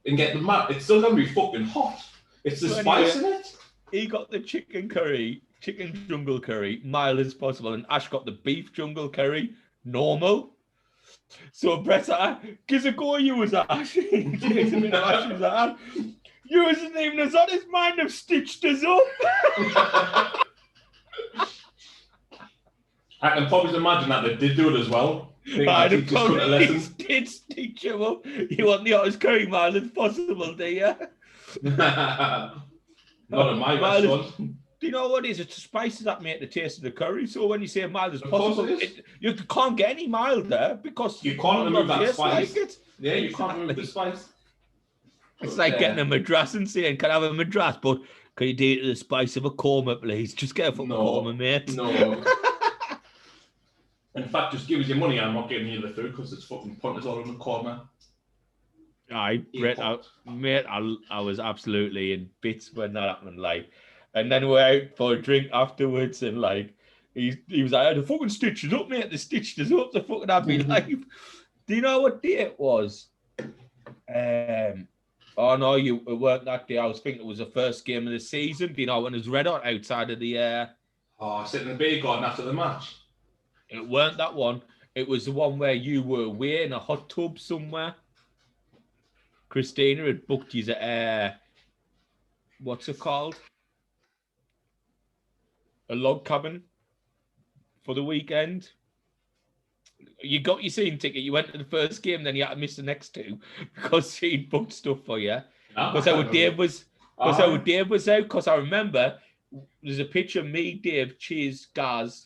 and get the map, it's still gonna be fucking hot. It's the spice in it. He got the chicken jungle curry, mild as possible, and Ash got the beef jungle curry, normal. So Brett's like, "Gives a go, you was Ash." He takes a bit of Ash, he's like, "You wasn't even as hot as mine have stitched us up." I can probably imagine that they did do it as well. I did stitch him up. You want the hottest curry mild as possible, do you? Not at my restaurant. Do you know what it is? It's the spices that make the taste of the curry. So when you say mild as possible, you can't get any milder because you can't remove that spice. Like yeah, you can't remove the spice. It's like getting a madras and saying, "Can I have a madras? But can you do it to the spice of a korma, please? Just get a fucking korma, mate." No. In fact, just give us your money. I'm not giving you the food because it's fucking pointless all in the corner. Aye, Brett, mate, I was absolutely in bits when that happened. Like, and then we're out for a drink afterwards, and like, he was like, "The fucking stitches up, mate. The stitches up. The fucking had me life." Do you know what day it was? Oh no, it weren't that day. I was thinking it was the first game of the season. You know, when it was red hot outside of the. Oh, sitting in the beer garden after the match. It weren't that one. It was the one where you were away in a hot tub somewhere. Christina had booked you at what's it called? A log cabin for the weekend. You got your season ticket. You went to the first game, then you had to miss the next two because she'd booked stuff for you. Because our Dave was out. Because I remember there's a picture of me, Dave, Cheese, Gaz,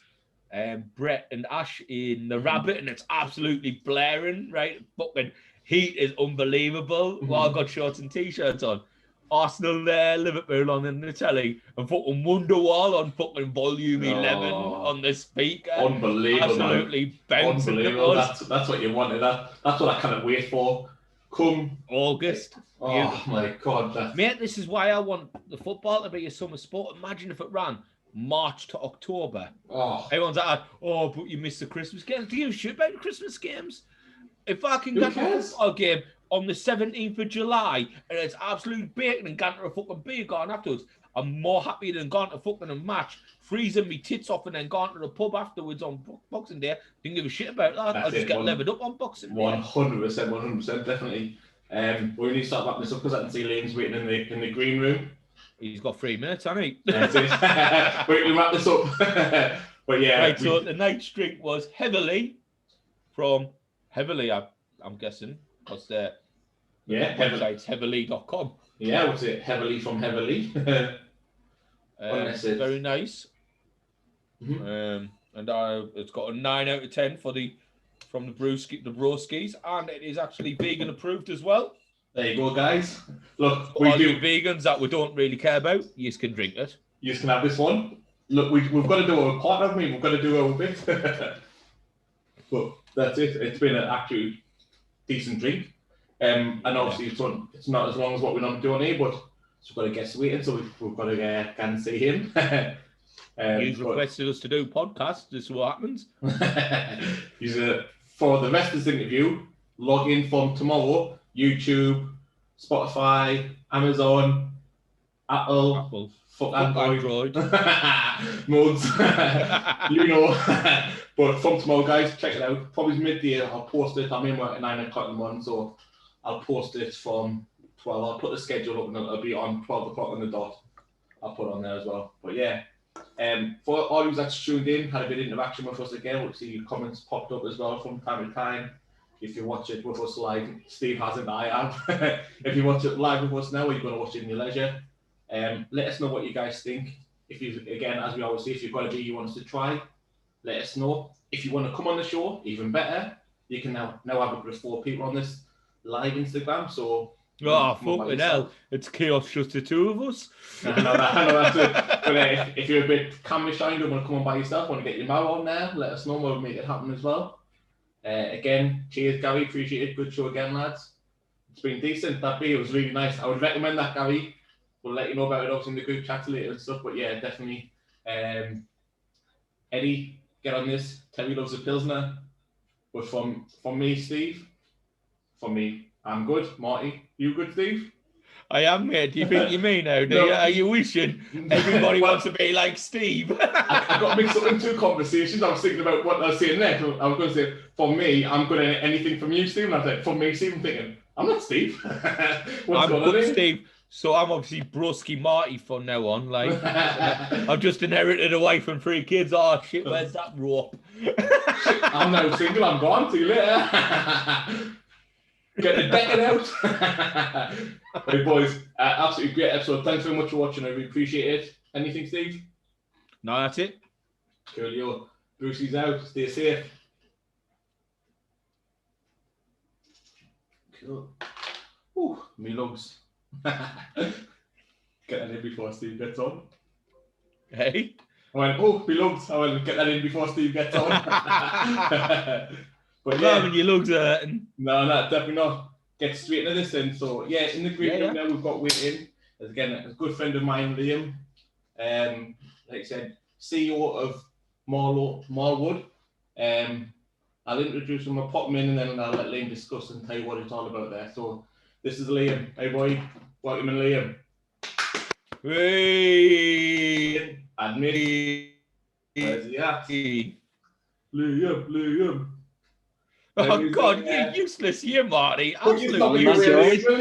Brett, and Ash in the Rabbit, and it's absolutely blaring. Right, fucking heat is unbelievable. Well, I've got shorts and t-shirts on. Arsenal there, Liverpool on in the telly, and fucking Wonderwall on fucking volume 11 on the speaker. Unbelievable, absolutely bouncing. Unbelievable. That's what you wanted. That's what I kind of wait for. Come August. Oh my God, mate! This is why I want the football to be a summer sport. Imagine if it ran March to October. Oh, everyone's like, "Oh, but you missed the Christmas games." Do you shit about the Christmas games? If I can get a football game on the 17th of July and it's absolute bacon and gone to a fucking beer garden afterwards, I'm more happy than gone to fucking a match, freezing me tits off and then gone to the pub afterwards on Boxing Day. Didn't give a shit about that. I'll just get levered up on Boxing Day. 100%, definitely. We need to start wrapping this up because I can see Liam's waiting in the green room. He's got 3 minutes, hasn't he? We wrap this up. But yeah. Right, so the night's drink was Heverlee from Heverlee, I'm guessing, because the website's heverlee.com. Yeah, what's it? Heverlee from Heverlee. Very nice. Mm-hmm. And it's got a 9 out of 10 from the Broskis, and it is actually vegan approved as well. There you go, guys. Look, for all you vegans that we don't really care about, you can drink it. You can have this one. Look, we've got to do our part of me. We've got to do our bit. But that's it. It's been an actually decent drink. And obviously it's not as long as what we're not doing here, but we've got a guest waiting, so we've got to go and see him. He's requested us to do podcasts. This is what happens. For the rest of this interview, log in from tomorrow. YouTube, Spotify, Amazon, Apple. Fuck Android. Mugs. You know. But from tomorrow, guys, check it out. Probably midday, I'll post it. I'm in work at 9 o'clock in the morning, so I'll post it from 12. I'll put the schedule up and it'll be on 12 o'clock on the dot. I'll put it on there as well. But yeah, for all you that's tuned in, had a bit of interaction with us again. We'll see your comments popped up as well from time to time. If you watch it with us live, Steve hasn't, I have. If you watch it live with us now, or you're going to watch it in your leisure, let us know what you guys think. If you, again, as we always say, if you've got a beer you want us to try, let us know. If you want to come on the show, even better. You can now have a group of 4 people on this live Instagram. So, fucking hell, it's chaos just the 2 of us. I know that's it. But if you're a bit camera shy and don't want to come on by yourself, want to get your mouth on there, let us know. We'll make it happen as well. Again, cheers, Gary. Appreciate it. Good show again, lads. It's been decent. That beer was really nice. I would recommend that, Gary. We'll let you know about it obviously in the group chat later and stuff. But yeah, definitely. Eddie, get on this. Terry loves a pilsner. But from me, Steve, from me, I'm good. Marty, you good, Steve? I am, mate. Do you think you mean now? Are you wishing everybody wants to be like Steve? I got mixed up in 2 conversations. I was thinking about what I was saying next. I was going to say, for me, I'm good at anything from you, Steve. And I was like, for me, Steve, I'm thinking, I'm not Steve. I'm good, Steve. So I'm obviously Broski Marty from now on. Like, I've just inherited a wife and 3 kids. Oh, shit, where's that rope? I'm now single. I'm gone. See you later. Get the decking out. Hey, boys, absolutely great episode. Thanks very much for watching. I really appreciate it. Anything, Steve? No, that's it. Coolio. Brucey's out. Stay safe. Cool. Ooh, me lugs. Get that in before Steve gets on. Hey? I went, oh, me lugs. I went, get that in before Steve gets on. But yeah, your lugs are hurting. No, definitely not. Get straight into this then. So yeah, in the green room now we've got waiting. Again, a good friend of mine, Liam. Like I said, CEO of Marlwood. I'll introduce him, I'll pop him in, and then I'll let Liam discuss and tell you what it's all about there. So This is Liam. Hey boy, welcome in Liam. Hey, Admit. Where's he at? Liam. Oh God, you're useless here, Marty. Put your stop Absolutely your useless. will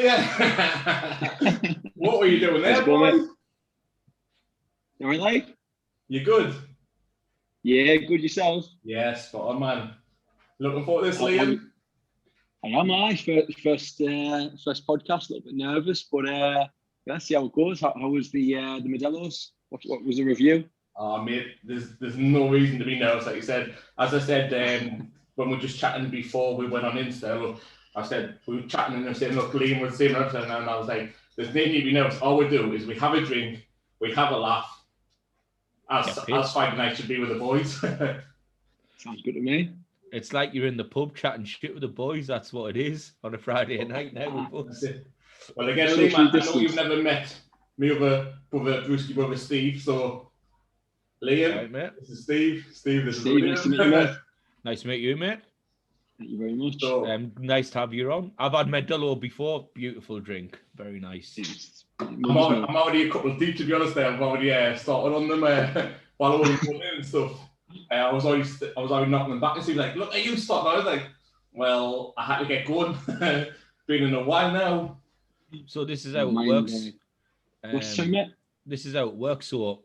you? What were you doing there, boy? You alright, like? You good? Yeah, good yourself. Yes, spot on, man. Looking forward to this, Liam. I am. First podcast. A little bit nervous, but let's see how it goes. How was the Modelo's? What was the review? Oh, mate, there's no reason to be nervous, like you said. As I said, when we were just chatting before we went on Insta, look, I said, we were chatting and I said, look, Liam was saying everything, and I was like, there's no need to be nervous. All we do is we have a drink, we have a laugh, as Friday night should be with the boys. Sounds good to me. It's like you're in the pub chatting shit with the boys. That's what it is on a Friday night now with us. Well, again, Liam, I know you've never met me other brother, Brewski brother Steve, so Liam, right, mate. This is Steve. Steve, this is Steve, Liam. nice to meet you, mate. Nice to meet you, mate. Thank you very much. So, Nice to have you on. I've had Modelo before. Beautiful drink. Very nice. I'm already a couple deep, to be honest. I've already started on them while I was going in and stuff. I was already knocking them back and saying, like, look, are you starting? I was like, well, I had to get going. Been in a while now. So this is how it works. What's that, mate? This is how it works. So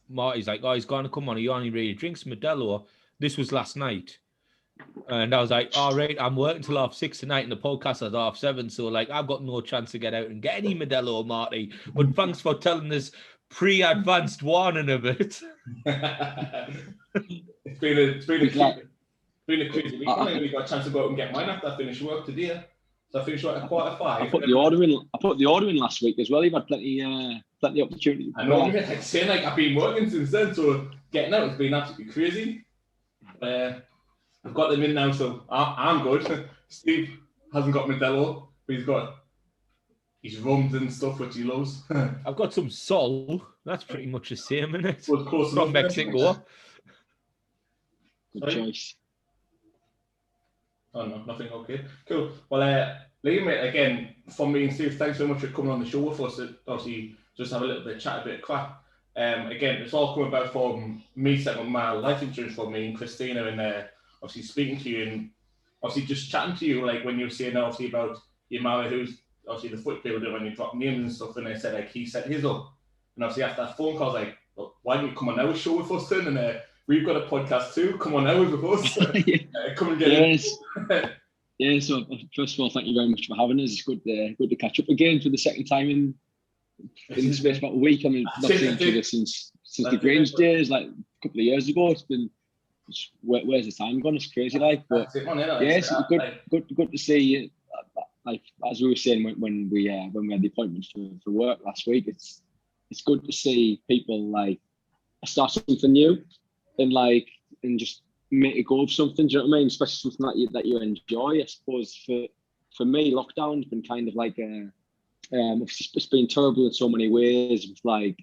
Marty's like, oh, he's going to come on. He only really drinks Modelo. This was last night. And I was like, all right, I'm working till 6:30 tonight, and the podcast is 7:30. So, like, I've got no chance to get out and get any Modelo, Marty. But thanks for telling us pre-advanced warning of it. It's been a crazy week. I only got a chance to go out and get mine after I finished work today. So I finished work at 5:15. I put the order in last week as well. You've had plenty opportunity. I know. Like saying, like, I've been working since then, so getting out has been absolutely crazy. I've got them in now, so I'm good. Steve hasn't got Modelo, but he's got his rums and stuff, which he loves. I've got some Sol. That's pretty much the same, isn't it? Well, close from Mexico. Good choice. Oh, no, nothing. Okay, cool. Well, Liam, again, from me and Steve, thanks so much for coming on the show with us. Obviously, just have a little bit of chat, a bit of crap. Again, it's all come about from me setting up my life insurance for me and Christina, and obviously speaking to you and obviously just chatting to you, like when you were saying obviously about your mother, who's obviously the foot people do when you drop names and stuff, and they said like he set his up, and obviously after that phone call, I was like, well, why don't you come on our show with us then? And we've got a podcast too. Come on ours with us. Come and get it. Yeah. So first of all, thank you very much for having us. It's good to catch up again for the second time in the space of about a week. I mean, not seen each other since the Grange days, like a couple of years ago. It's been. Where's the time gone? It's crazy, like. But it's good to see you. Like as we were saying when we had the appointment for work last week, it's good to see people like start something new and just make a go of something. Do you know what I mean? Especially something that you enjoy. I suppose for me, lockdown's been kind of like it's been terrible in so many ways, with like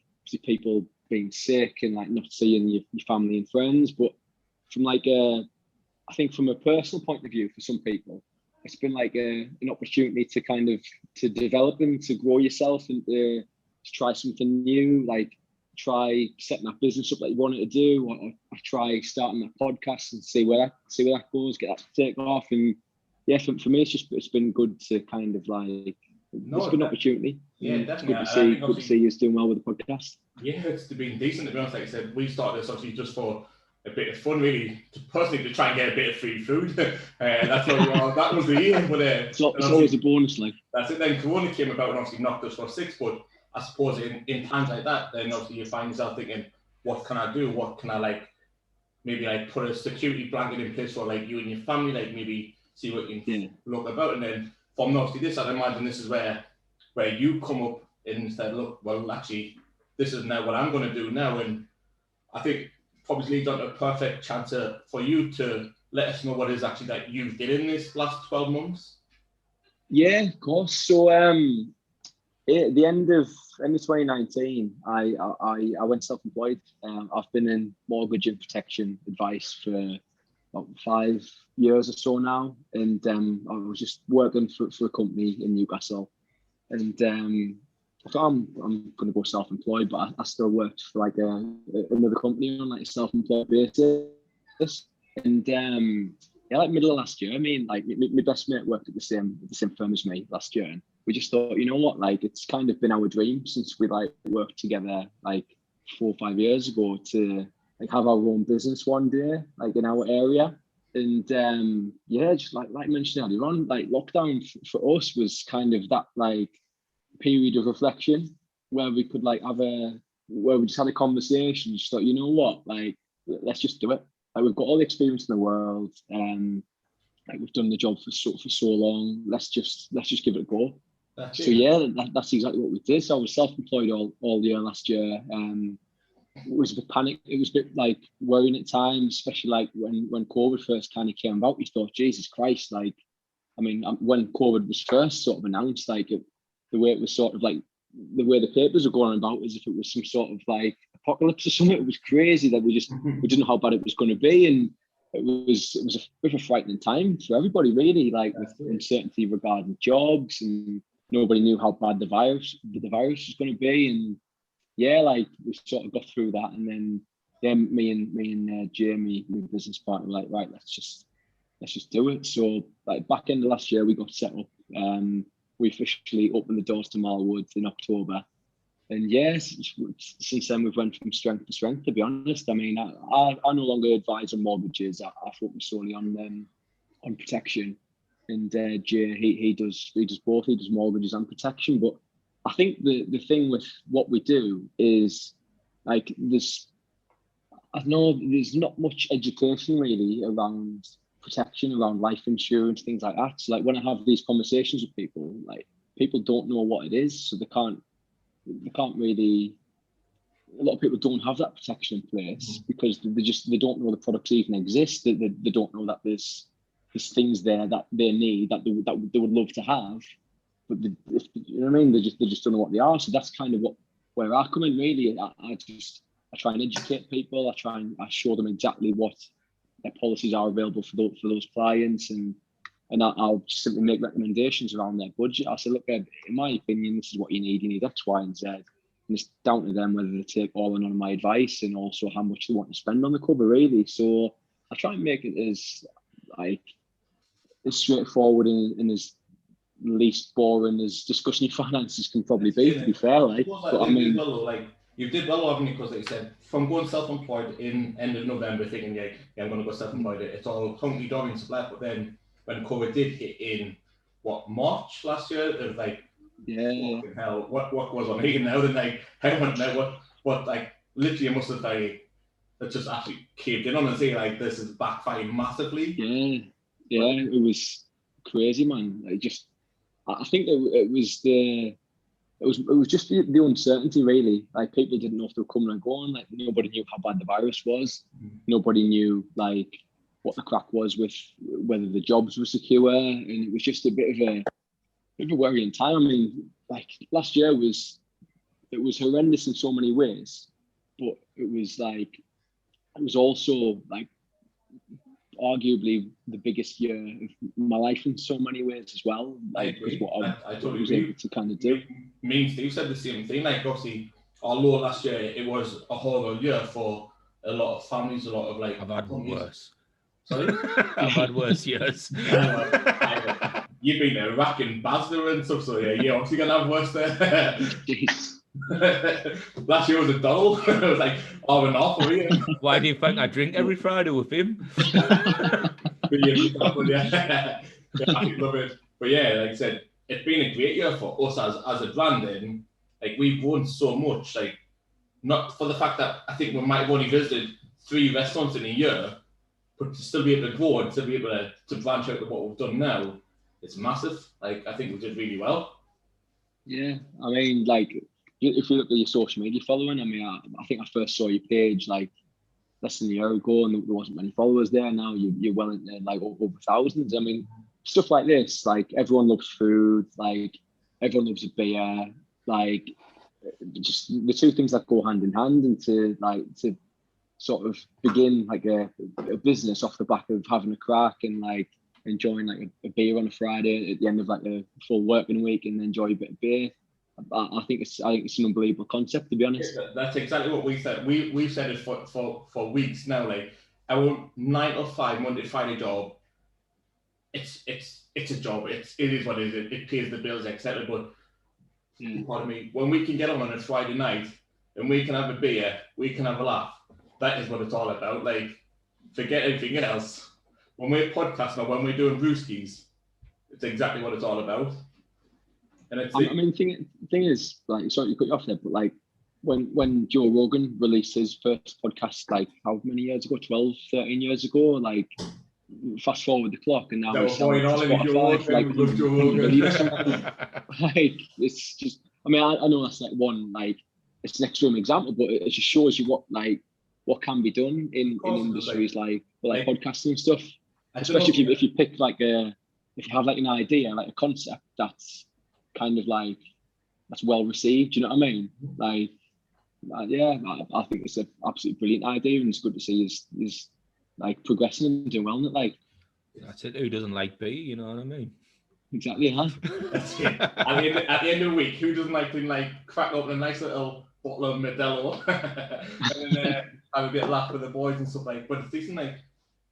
people being sick and like not seeing your family and friends, but from like I think from a personal point of view, for some people, it's been like an opportunity to kind of to develop and to grow yourself and to try something new, like try setting that business up that you wanted to do, or try starting that podcast and see where that goes, get that to take off. And yeah, for me, it's been good to kind of like it's a good opportunity. Yeah, definitely. It's good to see you doing well with the podcast. Yeah, it's been decent, to be honest. Like I said, we started this obviously just for a bit of fun, really, to try and get a bit of free food. That's what that was the aim. But it's always a bonus, like. That's it. Then Corona came about and obviously knocked us for 6. But I suppose in times like that, then obviously you find yourself thinking, what can I do? What can I maybe put a security blanket in place for like you and your family, like maybe see what you can look about. And then from obviously this, I'd imagine this is where you come up and said, look, well, actually, this is now what I'm going to do now. And I think probably leads on to a perfect chance for you to let us know what it is actually that you did in this last 12 months. Yeah, of course. So at the end of 2019, I went self-employed. I've been in mortgage and protection advice for about 5 years or so now, and I was just working for a company in Newcastle, and I thought I'm going to go self-employed, but I still worked for like another company on like a self-employed basis. And yeah, like middle of last year, I mean, like my best mate worked at the same firm as me last year, and we just thought, you know what, like it's kind of been our dream since we like worked together like 4 or 5 years ago to like have our own business one day, like in our area. And yeah, just like mentioned earlier on, like lockdown for us was kind of that like period of reflection where we could like where we just had a conversation. Just thought, you know what, like let's just do it. Like we've got all the experience in the world, like we've done the job for so long. Let's just give it a go. So yeah, that's exactly what we did. So I was self-employed all year last year. It was a bit panic. It was a bit like worrying at times, especially like when COVID first kind of came about. We thought, Jesus Christ, like, I mean, when COVID was first sort of announced, like the way it was sort of like the way the papers were going about as if it was some sort of like apocalypse or something. It was crazy that we didn't know how bad it was going to be, and it was a bit of a frightening time for everybody, really, like with uncertainty regarding jobs, and nobody knew how bad the virus was going to be. And yeah, like we sort of got through that, and then me and Jamie, my business partner, were like, right, let's just do it. So like back end of last year, we got set up. We officially opened the doors to Marlwood in October, and yes, since then we've went from strength to strength. To be honest, I mean, I no longer advise on mortgages. I focus solely on protection, and Jay he does both. He does mortgages and protection. But I think the thing with what we do is like there's not much education really around protection, around life insurance, things like that. So like when I have these conversations with people, like people don't know what it is, so they can't really. A lot of people don't have that protection in place because they don't know the products even exist. They don't know that there's things there that they need that they would love to have, but you know what I mean. They just don't know what they are. So that's kind of where I come in really. I try and educate people. I show them exactly what their policies are available for those clients, and I'll simply make recommendations around their budget. I say, look, in my opinion, this is what you need. You need X, Y, and Z. And it's down to them whether they take all in on my advice and also how much they want to spend on the cover, really. So I try and make it as straightforward and as least boring as discussing your finances can probably be, to be fair. But I mean, you did well, haven't you? Because like you said, from going self-employed in end of November, thinking, yeah, I'm going to go self-employed, it's all hunky dory and stuff. But then when COVID did hit in March last year, it was like, yeah, hell, what was on here now? Then like, how much now? What like literally, it must have like it just actually caved in on and say like this is backfiring massively. Yeah, it was crazy, man. I think it was just the uncertainty, really. Like people didn't know if they were coming and going. Like nobody knew how bad the virus was. Nobody knew like what the crack was with whether the jobs were secure, and it was just a bit of a worrying time. I mean, like last year was horrendous in so many ways, but it was also like arguably the biggest year of my life in so many ways as well. Like what I totally was able to kind of do. Me and Steve said the same thing. Like obviously, although last year it was a horrible year for a lot of families, a lot of like. I've had worse. Sorry, I've had worse years. You've been a racking Basler and stuff, so yeah, you're obviously gonna have worse there. Last year was a doddle. It was like R&R for you. Why do you think I drink every Friday with him? I love it. But yeah, like I said, it's been a great year for us as a brand, and like we've grown so much. Like not for the fact that I think we might have only visited 3 restaurants in a year, but to still be able to grow and to be able to branch out to what we've done now, it's massive. Like I think we did really well. Yeah, I mean, like if you look at your social media following, I mean, I think I first saw your page like less than a year ago, and there wasn't many followers there. Now you're well into like over thousands. I mean, stuff like this, like everyone loves food, like everyone loves a beer, like just the two things that go hand in hand, and to sort of begin like a business off the back of having a crack and like enjoying like a beer on a Friday at the end of like a full working week and enjoy a bit of beer. I think it's an unbelievable concept, to be honest. Yeah, that's exactly what we said. We've said it for weeks now. Like our 9 to 5 Monday to Friday job, it's a job. It is what it is. It pays the bills, etc. But pardon me, when we can get on a Friday night and we can have a beer, we can have a laugh. That is what it's all about. Like forget everything else. When we're podcasting or when we're doing brewskis, it's exactly what it's all about. And it's thing is, like, sorry to cut you off there, but like when Joe Rogan released his first podcast, like how many years ago, 12, 13 years ago, like fast forward the clock and now we're selling to Spotify, like it's just, I mean, I know that's like one, like it's an extreme example, but it just shows you what can be done in industries like podcasting and stuff. Especially if you pick like if you have like an idea, like a concept that's kind of like that's well received. Do you know what I mean? Like, yeah, I think it's an absolutely brilliant idea, and it's good to see he's like progressing and doing well in it. Like, that's it. Who doesn't like beer? You know what I mean? Exactly, huh? That's it. At the end of the week, who doesn't like to like crack open a nice little bottle of Modelo and then have a bit of laugh with the boys and stuff like? But it's decent,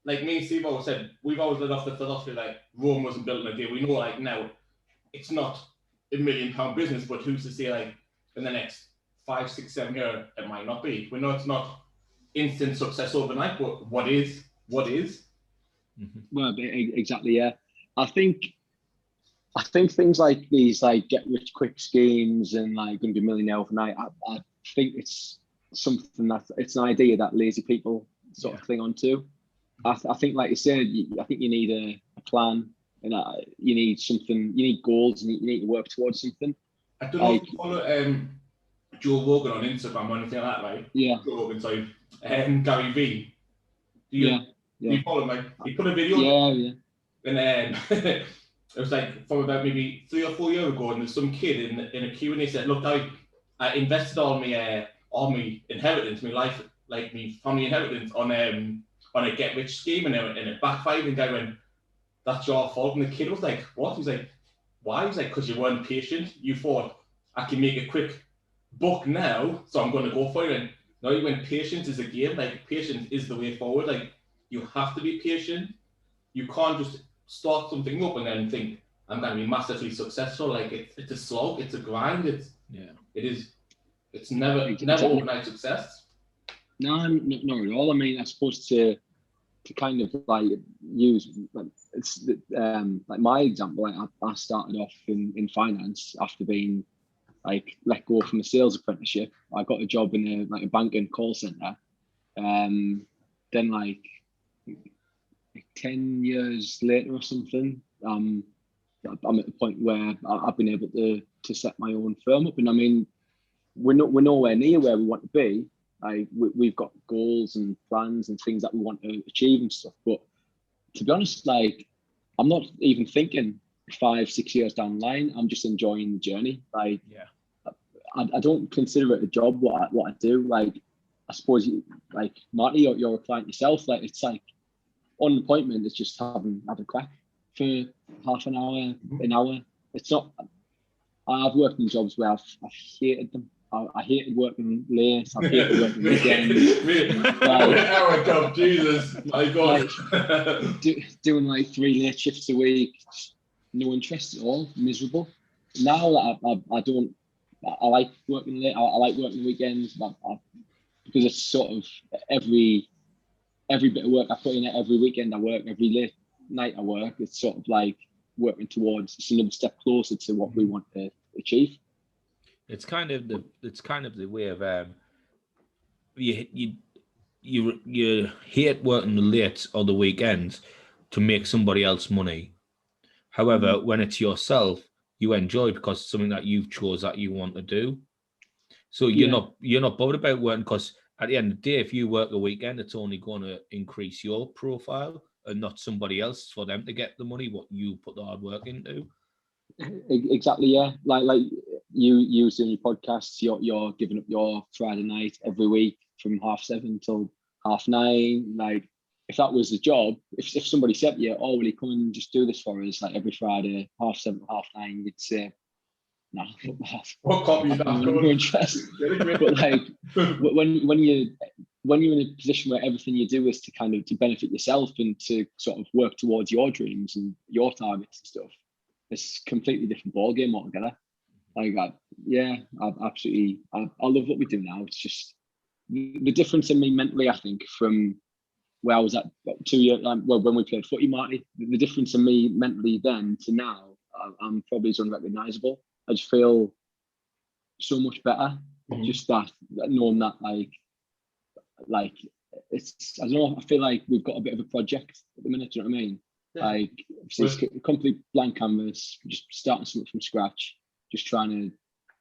like me and Steve always said, we've always led off the philosophy like Rome wasn't built in a day. We know like now it's not £1 million business, but who's to say like in the next 5, 6, 7 years it might not be. We know it's not instant success overnight, but what is? Mm-hmm. Well, exactly, yeah. I think things like these like get rich quick schemes and like going to be millionaire overnight, I think it's something it's an idea that lazy people sort of cling on to. I think, like you said, I think you need a plan, and you need something, you need goals, and you need to work towards something. I don't know if you follow Joe Rogan on Instagram or anything like that, right? Yeah. Joe Rogan, sorry. Gary V. Do you follow him? Like, he put a video. Yeah. And then it was like from about maybe 3 or 4 years ago, and there's some kid in a Q&A said, "Look, I invested all my inheritance, my life, like my family inheritance on a get rich scheme, and it backfired." And the guy went, "That's your fault." And the kid was like, "What?" He's like, "Why?" He's like, "Because you weren't patient. You thought I can make a quick buck now, so I'm going to go for it." And now you went, patience is a game. Like, patience is the way forward. Like, you have to be patient. You can't just start something up and then think, "I'm going to be massively successful." Like, it's a slog. It's a grind. It is. It's never overnight success. No, not at all. I mean, I suppose to kind of like use like it's like my example. Like I started off in finance after being like let go from a sales apprenticeship. I got a job in a banking call center. Then like 10 years later or something, I'm at the point where I've been able to set my own firm up. And I mean, we're nowhere near where we want to be. Like we've got goals and plans and things that we want to achieve and stuff. But to be honest, like I'm not even thinking 5, 6 years down the line. I'm just enjoying the journey. Like, I don't consider it a job what I do. Like, I suppose like Marty, you're a client yourself. Like, it's like on an appointment, it's just having a crack for half an hour, an hour. It's not. I've worked in jobs where I've hated them. I hated working late. I hated working weekends. Hour job, Jesus, my God. Doing like 3 late shifts a week, no interest at all, miserable. Now I don't. I like working late. I like working weekends, because it's sort of every bit of work I put in it. Every weekend I work. Every late night I work. It's sort of like working towards. It's another step closer to what we want to achieve. It's kind of the way of you hate working the late or the weekends to make somebody else money. However, when it's yourself, you enjoy because it's something that you've chose that you want to do. So you're not bothered about working, because at the end of the day, if you work a weekend, it's only going to increase your profile and not somebody else for them to get the money what you put the hard work into. Exactly, yeah. Like you doing your podcasts, you're giving up your Friday night every week from 7:30 till 9:30. Like if that was the job, if somebody said to you, "Oh, will you come and just do this for us like every Friday, 7:30, 9:30," you'd say, "No, fuck off. What copy I'm that? no interest." But like when you're in a position where everything you do is to kind of to benefit yourself and to sort of work towards your dreams and your targets and stuff, it's a completely different ballgame altogether. Like, I absolutely, I love what we do now. It's just the difference in me mentally, I think, from where I was at 2 years, when we played footy, Marty, the difference in me mentally then to now, I'm probably as unrecognisable. I just feel so much better. Just that knowing that, like it's, I don't know, I feel like we've got a bit of a project at the minute. Do you know what I mean? Yeah. Like, it's a complete blank canvas, just starting something from scratch, just trying to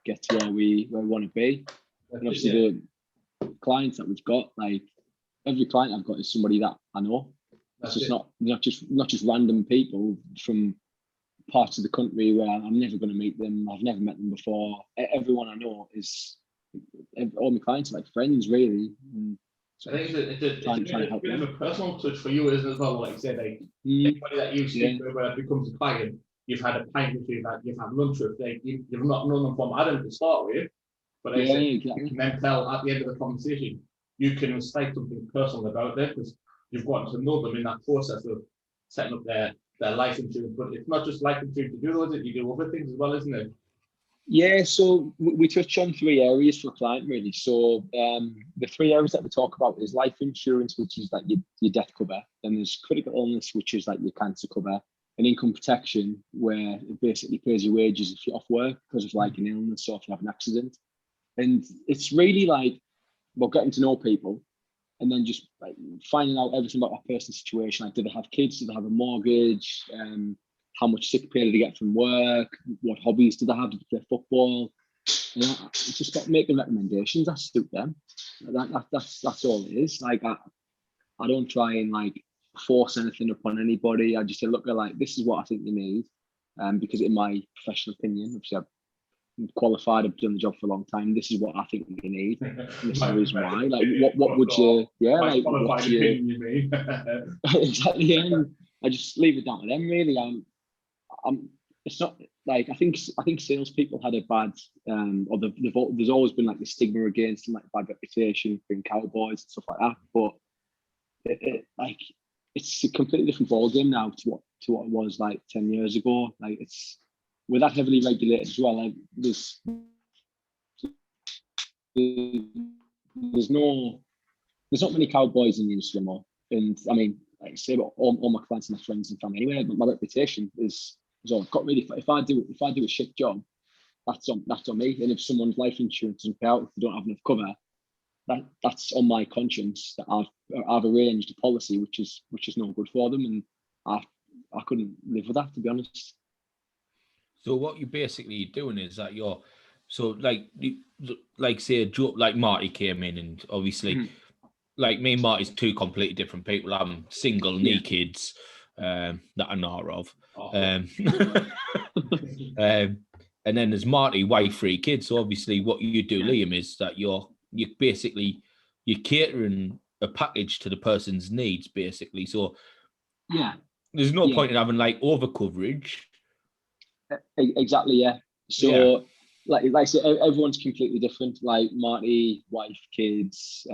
get to where we want to be. And obviously the clients that we've got, like every client I've got is somebody that I know. It's just not just random people from parts of the country where I'm never going to meet them. I've never met them before. Everyone I know is, all my clients are like friends, really. And so I think it's a bit of a personal touch for you, isn't it, as well? Like you said, like anybody that you speak with, when it becomes a client, you've had a pint with you, that you've had lunch with, like you've not known them from Adam to start with, but exactly. You can then tell at the end of the conversation, you can recite something personal about them because you've gotten to know them in that process of setting up their life insurance. But it's not just life insurance you do, is it? You do other things as well, isn't it? Yeah, so we touch on 3 areas for a client, really. So the 3 areas that we talk about is life insurance, which is like your death cover. Then there's critical illness, which is like your cancer cover, and income protection, where it basically pays your wages if you're off work because of like an illness or if you have an accident. And it's really like, well, getting to know people and then just like finding out everything about that person's situation. Like, do they have kids? Do they have a mortgage? How much sick pay do they get from work? What hobbies do they have? Do they play football? It's just about making recommendations that suit them. That's all it is. Like, I don't try and like force anything upon anybody. I just say, look, like, this is what I think you need. Because in my professional opinion, obviously I'm qualified, I've done the job for a long time. This is what I think you need. And this is the reason why. Like, what would you? Yeah, like, what's your? Exactly. And I just leave it down to them. Really, it's not like I think salespeople had a bad or there's always been like the stigma against them, like bad reputation being cowboys and stuff like that. But like, it's a completely different ballgame now to what it was like 10 years ago. Like, we're that heavily regulated as well. Like, there's not many cowboys in the industry anymore. And I mean, like I say, about all my clients and my friends and family anyway, but my reputation is all I've got, really. If I do a shit job, that's on me. And if someone's life insurance doesn't pay out, if they don't have enough cover, that's on my conscience that I've arranged a policy which is no good for them, and I couldn't live with that, to be honest. So what you're basically doing is that you're, so like say a joke, like Marty came in, and obviously like me and Marty's 2 completely different people. I'm single, no kids that I know of. And then there's Marty, wife, 3 kids. So obviously what you do, Liam, is that you're catering a package to the person's needs, basically. So there's no point in having like over coverage. Exactly, yeah. So like I said, everyone's completely different. Like Marty, wife, kids,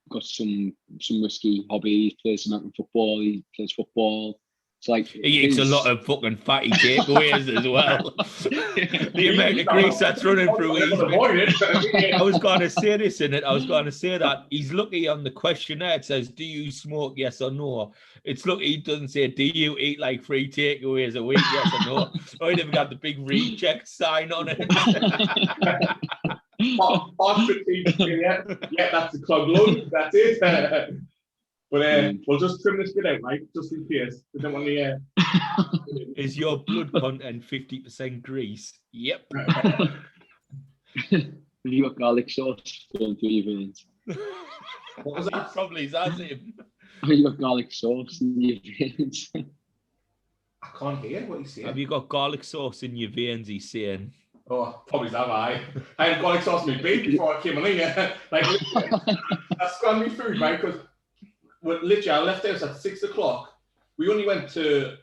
got some risky hobbies, plays some American football, he plays football. It's like he eats a lot of fucking fatty takeaways as well. The amount of grease that's running through his. I was going to say this in it. I was going to say that he's lucky on the questionnaire. It says, "Do you smoke? Yes or no?" It's lucky he doesn't say, "Do you eat like 3 takeaways a week? Yes or no?" Or he'd have got the big reject sign on it. Yeah, that's the club load. That's it. But we'll just trim this bit out, Mike, just in case. We don't want to. Is your blood content 50% grease? Yep. Have you got garlic sauce going through your veins? What was that? Probably that's him. Have you got garlic sauce in your veins? I can't hear what he's saying. Have you got garlic sauce in your veins? He's saying. Oh, probably that. I had garlic sauce in my beef before I came in here. Like, that's gone me food, mate. Because well, literally, I left the house at 6 o'clock. We only went to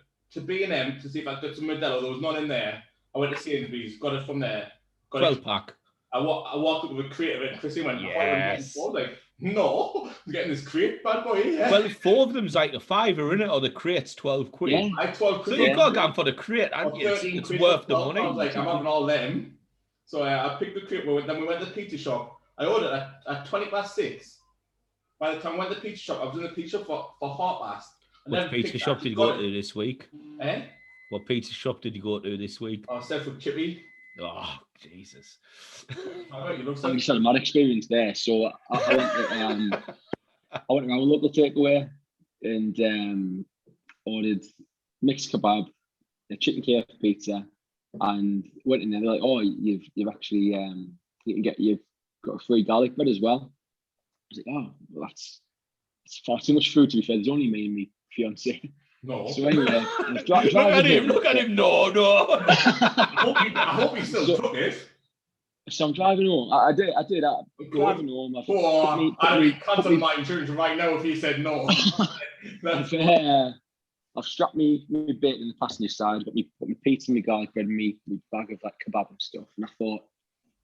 B&M to see if I could get some Modelo. There was none in there. I went to Sainsbury's, got it from there. 12-pack. I walked up with a crate of it. Chrissy went, Yes. I was like, no, I'm getting this crate, bad boy. Yeah. Well, 4 of them's like a £5, innit? Or the crate's 12 quid. Yeah. I had 12 quid. So you got to go for the crate, and it's quid worth the for 12. money. I was like, I'm having all them. So I picked the crate. Then we went to the pizza shop. I ordered at 6:20. By the time I went to the pizza shop, I was in the pizza shop for 6:30. What pizza shop did you go to this week? Eh? What pizza shop did you go to this week? Oh, Southwood Chippy. Oh, Jesus. I just had a mad experience there. So I went around a local takeaway and ordered mixed kebab, a chicken KF pizza, and went in there. They're like, "Oh, you've actually you've got a free garlic bread as well." I was like, "Oh, well, that's far too much food to be fair. There's only me and my fiance." No. So anyway, I was Look at him. No. I hope he still took it. So I'm driving home. I did. Driving home. I'd be cancelling my insurance right now if he said no. I've strapped me bit in the passenger side, got me pizza, my garlic bread, and me bag of like kebab and stuff. And I thought,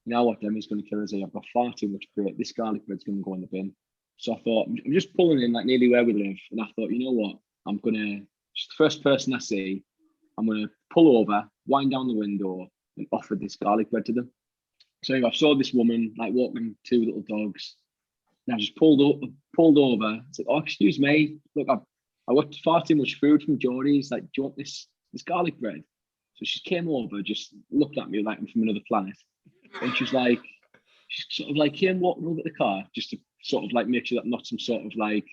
you know what, Demi's going to kill us here. I've got far too much bread. This garlic bread's going to go in the bin. So I thought, I'm just pulling in like nearly where we live. And I thought, you know what, I'm going to, just the first person I see, I'm going to pull over, wind down the window, and offer this garlic bread to them. So anyway, I saw this woman like walking 2 little dogs. And I just pulled over. I said, "Oh, excuse me. Look, I got far too much food from Geordie's. Like, do you want this garlic bread?" So she came over, just looked at me like I'm from another planet. And she sort of like came walking over the car just to sort of like make sure that not some sort of like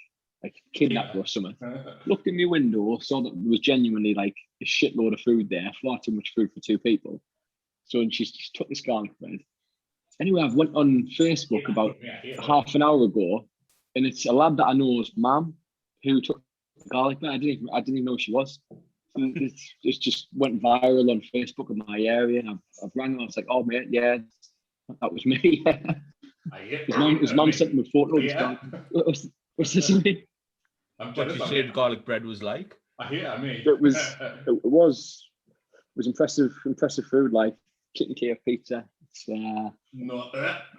kidnapper or something. Looked in my window, saw that there was genuinely like a shitload of food there, far too much food for 2 people. So and she just took this garlic bread. Anyway, I've went on Facebook about half an hour ago, and it's a lad that I know's mum who took garlic bread. I didn't even know who she was. So it's just went viral on Facebook in my area, and I've rang her. I was like, "Oh mate, yeah, that was me." His mum sent me a photo. Yeah. What's this mean? What you said garlic bread was like? It was impressive food, like chicken KF pizza.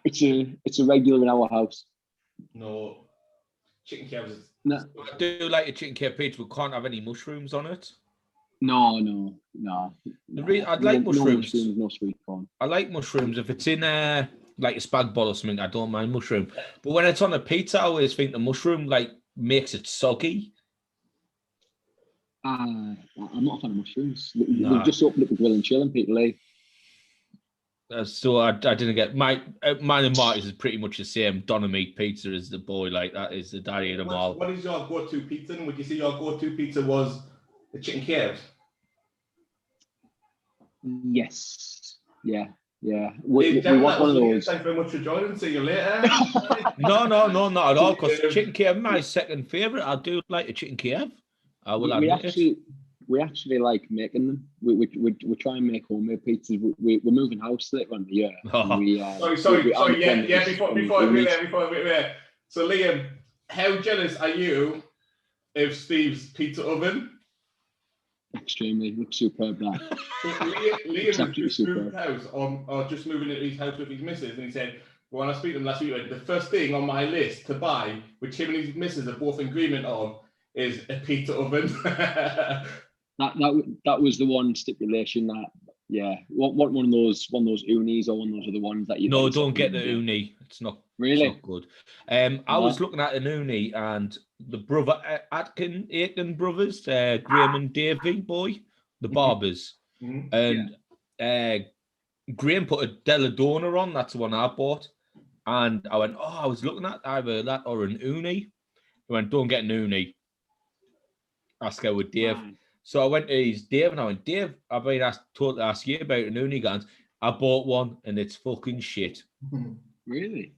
It's a regular in our house. No. Chicken KF is... No. I do like a chicken KF pizza, but can't have any mushrooms on it. No. I'd like mushrooms. No sweet corn. I like mushrooms. If it's in like a spag bol or something, I don't mind mushroom. But when it's on a pizza, I always think the mushroom like makes it soggy. I'm not a fan of mushrooms. They've just opened up a grill and chilling, people, eh? So I didn't get mine and Marty's is pretty much the same. Donna meat pizza is the boy, like that is the daddy of them all. What is your go-to pizza? And would you say your go-to pizza was the chicken KF? Yes. Yeah. We want one of those. Thanks very much for joining. See you later. No, not at all. Because chicken KF, my second favourite. I do like a chicken KF. I will admit it. We actually like making them. We try and make homemade pizzas. We're moving house later on in the year. Oh. Sorry. Yeah. Before I go there. So Liam, how jealous are you of Steve's pizza oven? Extremely, looks superb. That. So Liam just moved house or just moving into his house with his missus, and he said, well, when I speak to him last week, the first thing on my list to buy, which him and his missus are both in agreement on, is a pizza oven. That was the one stipulation that one of those unis or one of those other ones that you don't get the uni. It's not really it's not good. I was looking at an uni and the brother Aiken brothers, Graham and Davey boy, the barbers, and Graham put a Deladona on. That's the one I bought, and I went, I was looking at either that or an uni. He went, don't get an uni. Ask her with Dave. Right. So I went to his Dave and I went, Dave, I've been told to ask you about an uni guns. I bought one and it's fucking shit. Really?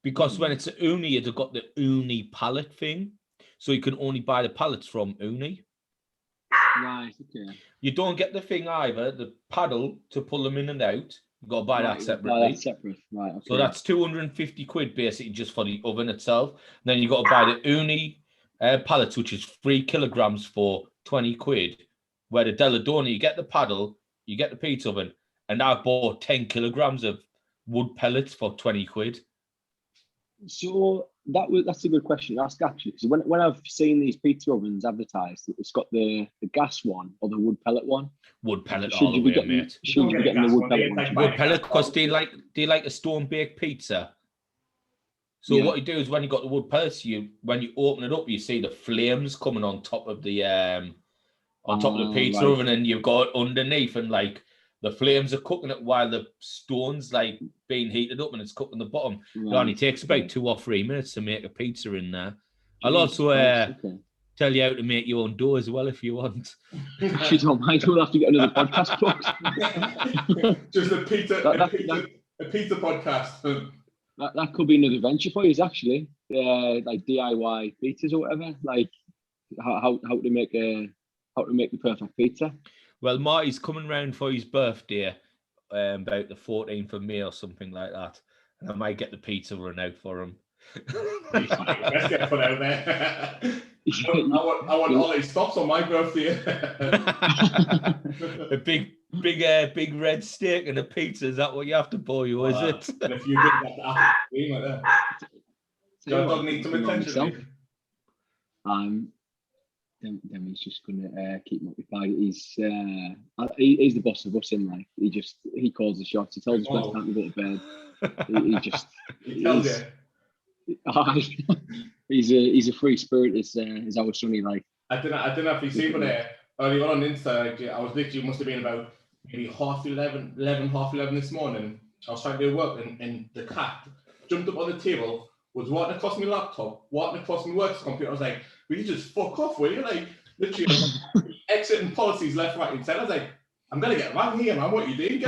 Because when it's an uni, you've got the uni pallet thing. So you can only buy the pallets from uni. Right, okay. You don't get the thing either, the paddle to pull them in and out. You've got to buy that separately. That's separate, right. Okay. So that's 250 quid basically just for the oven itself. And then you've got to buy the uni pallets, which is 3 kilograms for 20 quid. Where the Deladona, you get the paddle, you get the pizza oven, and I bought 10 kilograms of wood pellets for 20 quid. So that's a good question to ask, actually, because when I've seen these pizza ovens advertised, it's got the gas one or the wood pellet one. Wood pellet all the way, mate. Should you be getting the wood pellet one? Wood pellet, because do you like a stone baked pizza? So what you do is when you got the wood pellets, when you open it up, you see the flames coming on top of the pizza oven, and you've got it underneath, and like the flames are cooking it while the stone's like being heated up and it's cooking the bottom. It only takes about 2 or 3 minutes to make a pizza in there. I'll also tell you how to make your own dough as well if you want. If you don't mind, we'll have to get another podcast booked. Just a pizza podcast. That could be another venture for you, actually. Like DIY pizzas or whatever. Like how to make the perfect pizza. Well, Marty's coming round for his birthday, about the 14th of May or something like that, and I might get the pizza run out for him. Let's get put out there. I want all these stops on my birthday. A big red steak and a pizza. Is that what you have to boil you? Is it? And if you get that cream like that, don't need some attention. Then he's just gonna keep him occupied. He's the boss of us in life. He calls the shots. He tells us when time to go to bed. He tells you. He's a free spirit. Is our sonny like? I don't know if you see, but early on Insta, I was literally must have been about maybe 11:30 this morning. I was trying to do work, and the cat jumped up on the table, was walking across my laptop, walking across my work computer. I was like, will you just fuck off, will you? Like, literally, exiting policies left, right, and center. I was like, I'm going to get around here, man. What are you doing?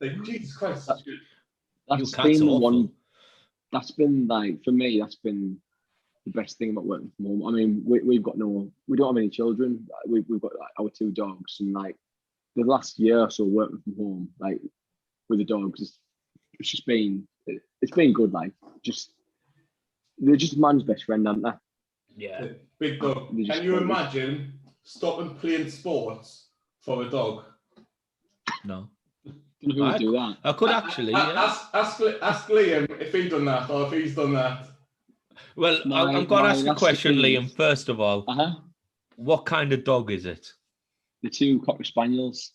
Like, Jesus Christ. That's been the one. That's been, like, for me, that's been the best thing about working from home. I mean, we don't have any children. We've got like, our 2 dogs. And, like, the last year or so working from home, like, with the dogs, it's been good, like, they're just man's best friend, aren't they? Yeah. Big dog. Can you imagine stopping playing sports for a dog? I No. don't know who would do that. I could actually. Ask Liam if he's done that or if he's done that. Well, I'm going to ask a question, Liam, first of all. What kind of dog is it? The 2 Cocker Spaniels.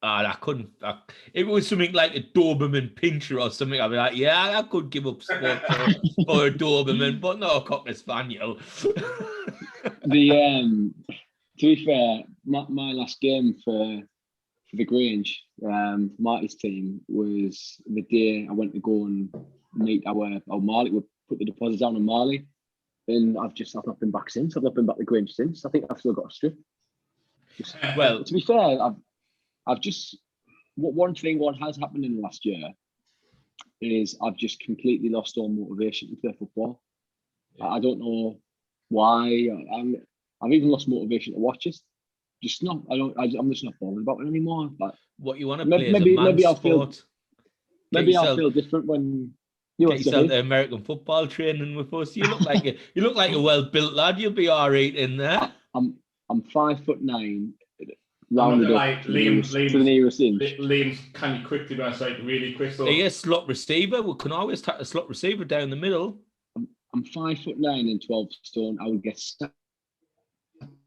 If it was something like a Doberman Pinscher or something, I'd be like, yeah, I could give up sport for a Doberman, but not a Cocker Spaniel. To be fair, my last game for the Grange, Marty's team, was the day I went to go and meet our Marley. We put the deposit down on Marley, and I've not been back since. I've not been back to Grange since. I think I've still got a strip. Well, to be fair, I've just one thing what has happened in the last year is I've just completely lost all motivation to play football. Yeah. I don't know why. I've even lost motivation to watch it. I'm just not bothered about it anymore. But what you want to play maybe I'll sport. I'll feel different when you get yourself the American football training with us. You look like a well-built lad. You'll be all right in there. I'm 5'9". Rounded up to the nearest inch. Liam's can you quickly run like really quick? So. Are you a slot receiver? We can always take a slot receiver down the middle. I'm 5'9" and 12 stone. I would get stuck.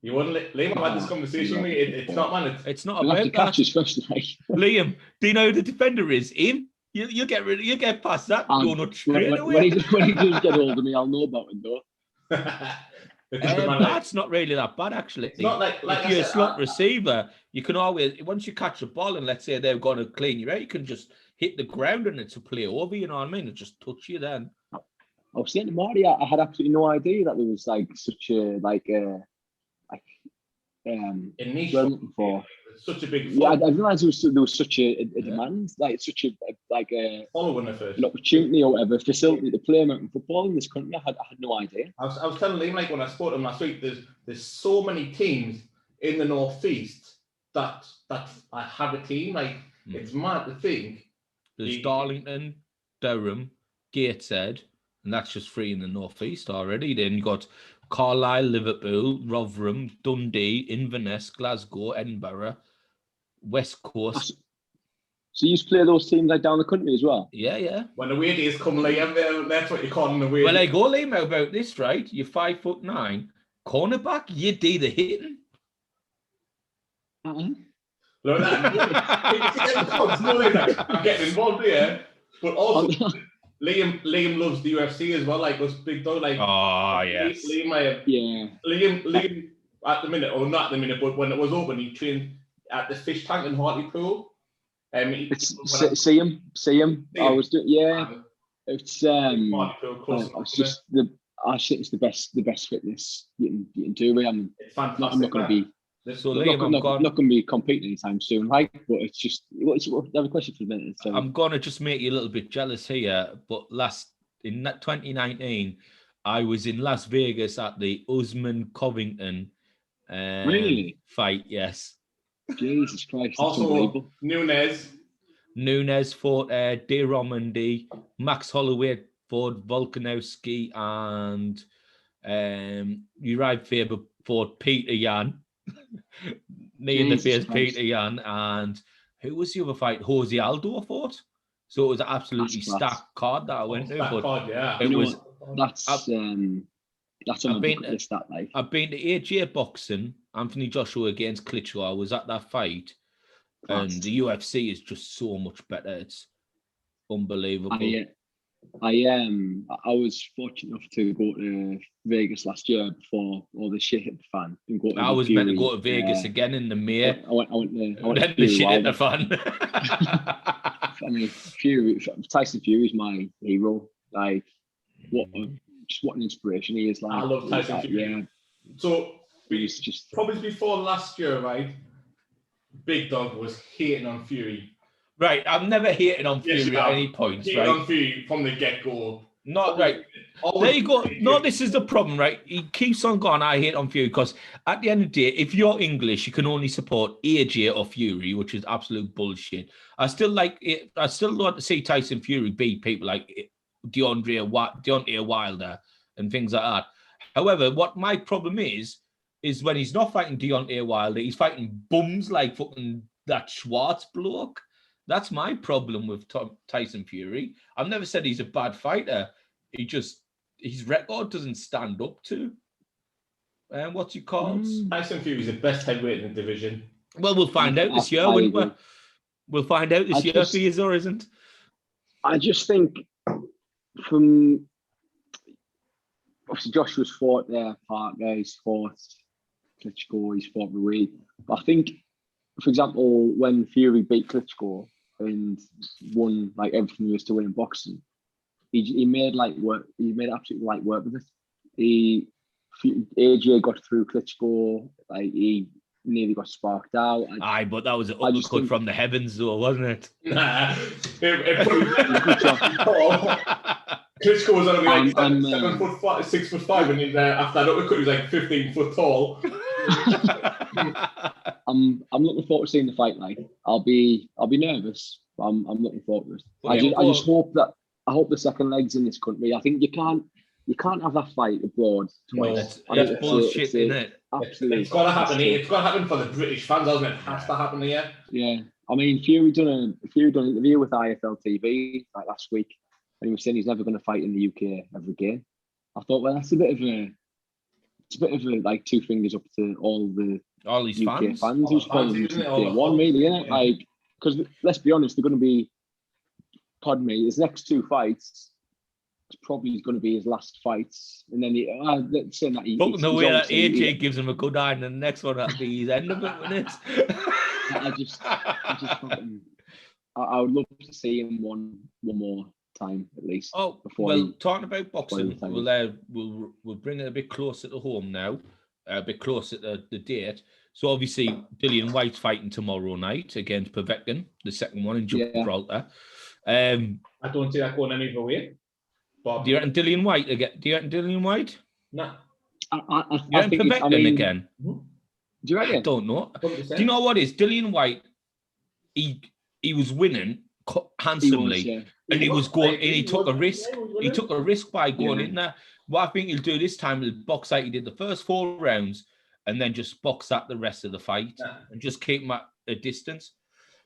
You wouldn't Liam. I've had this conversation with you. It's not, man. It's not about that. Catch his first, like. Liam, do you know who the defender is? Him. You get past that. Donut straight away. When he does get hold of me, I'll know about it though. That's not really that bad, actually. It's not like if you're a slot receiver, you can always, once you catch the ball and let's say they're going to clean you out, you can just hit the ground and it's a play over, you know what I mean? It just touch you then. I was saying to Marty, I had absolutely no idea that there was like such a niche for such a big I didn't realize there was such a demand, like such a following an opportunity or whatever facility to play American football in this country. I had no idea. I was telling Liam, like when I spoke to him last week, there's so many teams in the northeast that I have a team. Like it's mad to think. There's Darlington, Durham, Gateshead, and that's just 3 in the northeast already. Then you got Carlisle, Liverpool, Rotherham, Dundee, Inverness, Glasgow, Edinburgh, West Coast. So you used to play those teams like down the country as well? Yeah. When the away days come, Liam, that's what you call an away. Well, I go, Liam, how about this, right? You're 5'9", cornerback, you do the hitting. Look at that. I'm getting involved here, but also Liam loves the UFC as well. Like us big dog, like yes, Liam at the minute, or not at the minute, but when it was open, he trained at the fish tank in Hartlepool. See him. I was doing, It's I think it's the best fitness you can do. It's fantastic. I'm not going to be. So not going to be competing anytime soon, like. But it's just. I have a question for a minute. So. I'm going to just make you a little bit jealous here, but in 2019, I was in Las Vegas at the Usman Covington fight. Yes. Jesus Christ! That's Also, unbelievable. Nunes fought De Romandy, Max Holloway fought Volkanovski, and Uriah Faber fought Peter Yan. Knee in the face, Peter Yan, and who was the other fight? Jose Aldo fought. So it was an absolutely stacked card that I went to. But it was that's on my bucket list. That like I've been to AJ boxing. Anthony Joshua against Klitschko. I was at that fight, and the UFC is just so much better. It's unbelievable. I was fortunate enough to go to Vegas last year before all the shit hit the fan. I was meant to go to Vegas again in the May. I went then the shit hit the fan. I mean, Tyson Fury is my hero. Like, what an inspiration he is. Like, I love Tyson Fury. Yeah. So he's just probably before last year, right? Big Dog was hating on Fury. Right, I've never hated on Fury at any point. Hated on Fury from the get-go. Not right. There you go. No, this is the problem, right? He keeps on going, I hate on Fury, because at the end of the day, if you're English, you can only support AJ or Fury, which is absolute bullshit. I still like to see Tyson Fury beat people like Deontay Wilder and things like that. However, what my problem is when he's not fighting Deontay Wilder, he's fighting bums like fucking that Schwartz bloke. That's my problem with Tyson Fury. I've never said he's a bad fighter. His record doesn't stand up to. What's he called? Tyson Fury is the best heavyweight in the division. Well, we'll find out this year, won't we? We'll find out this year if he is or isn't. I just think from obviously Joshua's fought their partner, he's fought Klitschko, he's fought Ruiz. But I think, for example, when Fury beat Klitschko and won like everything he was to win in boxing, he made work. He made absolutely light work with it. AJ got through Klitschko, like he nearly got sparked out. But that was an uppercut from the heavens, though, wasn't it? Nah, Klitschko was only like 6'5", and after that uppercut, he was like 15 foot tall. I'm looking forward to seeing the fight. Like I'll be nervous, but I'm looking forward to it. I just hope the second leg's in this country. I think you can't have that fight abroad twice. That's bullshit, isn't it? Absolutely. It's got to happen here. It's got to happen for the British fans, doesn't it? It has to happen here. Yeah. I mean, Fury done an interview with IFL TV like last week, and he was saying he's never going to fight in the UK ever again. I thought, well, that's a bit of a like two fingers up to all these UK fans who's probably one, really, isn't it? Yeah. Like, because let's be honest, they're going to be. Pardon me. His next two fights. It's probably going to be his last fights, and then saying that the way that AJ gives him a good eye, and the next one that'll be his end of it, wouldn't it? I would love to see him one more time at least. Oh, well, talking about boxing, we'll bring it a bit closer to home now, a bit closer to the date. So obviously, Dillian White's fighting tomorrow night against Povetkin, the second one in Gibraltar. I don't see that going any other way. Do you reckon Dillian White again? Do you reckon Dillian White? No. You reckon Povetkin again? Do you reckon? I don't know. Do you know what is Dillian White? He was winning handsomely, and he was going, and he took a risk. He took a risk by going in there. What I think he'll do this time, he'll box like he did the first 4 rounds, and then just box out the rest of the fight and just keep him at a distance.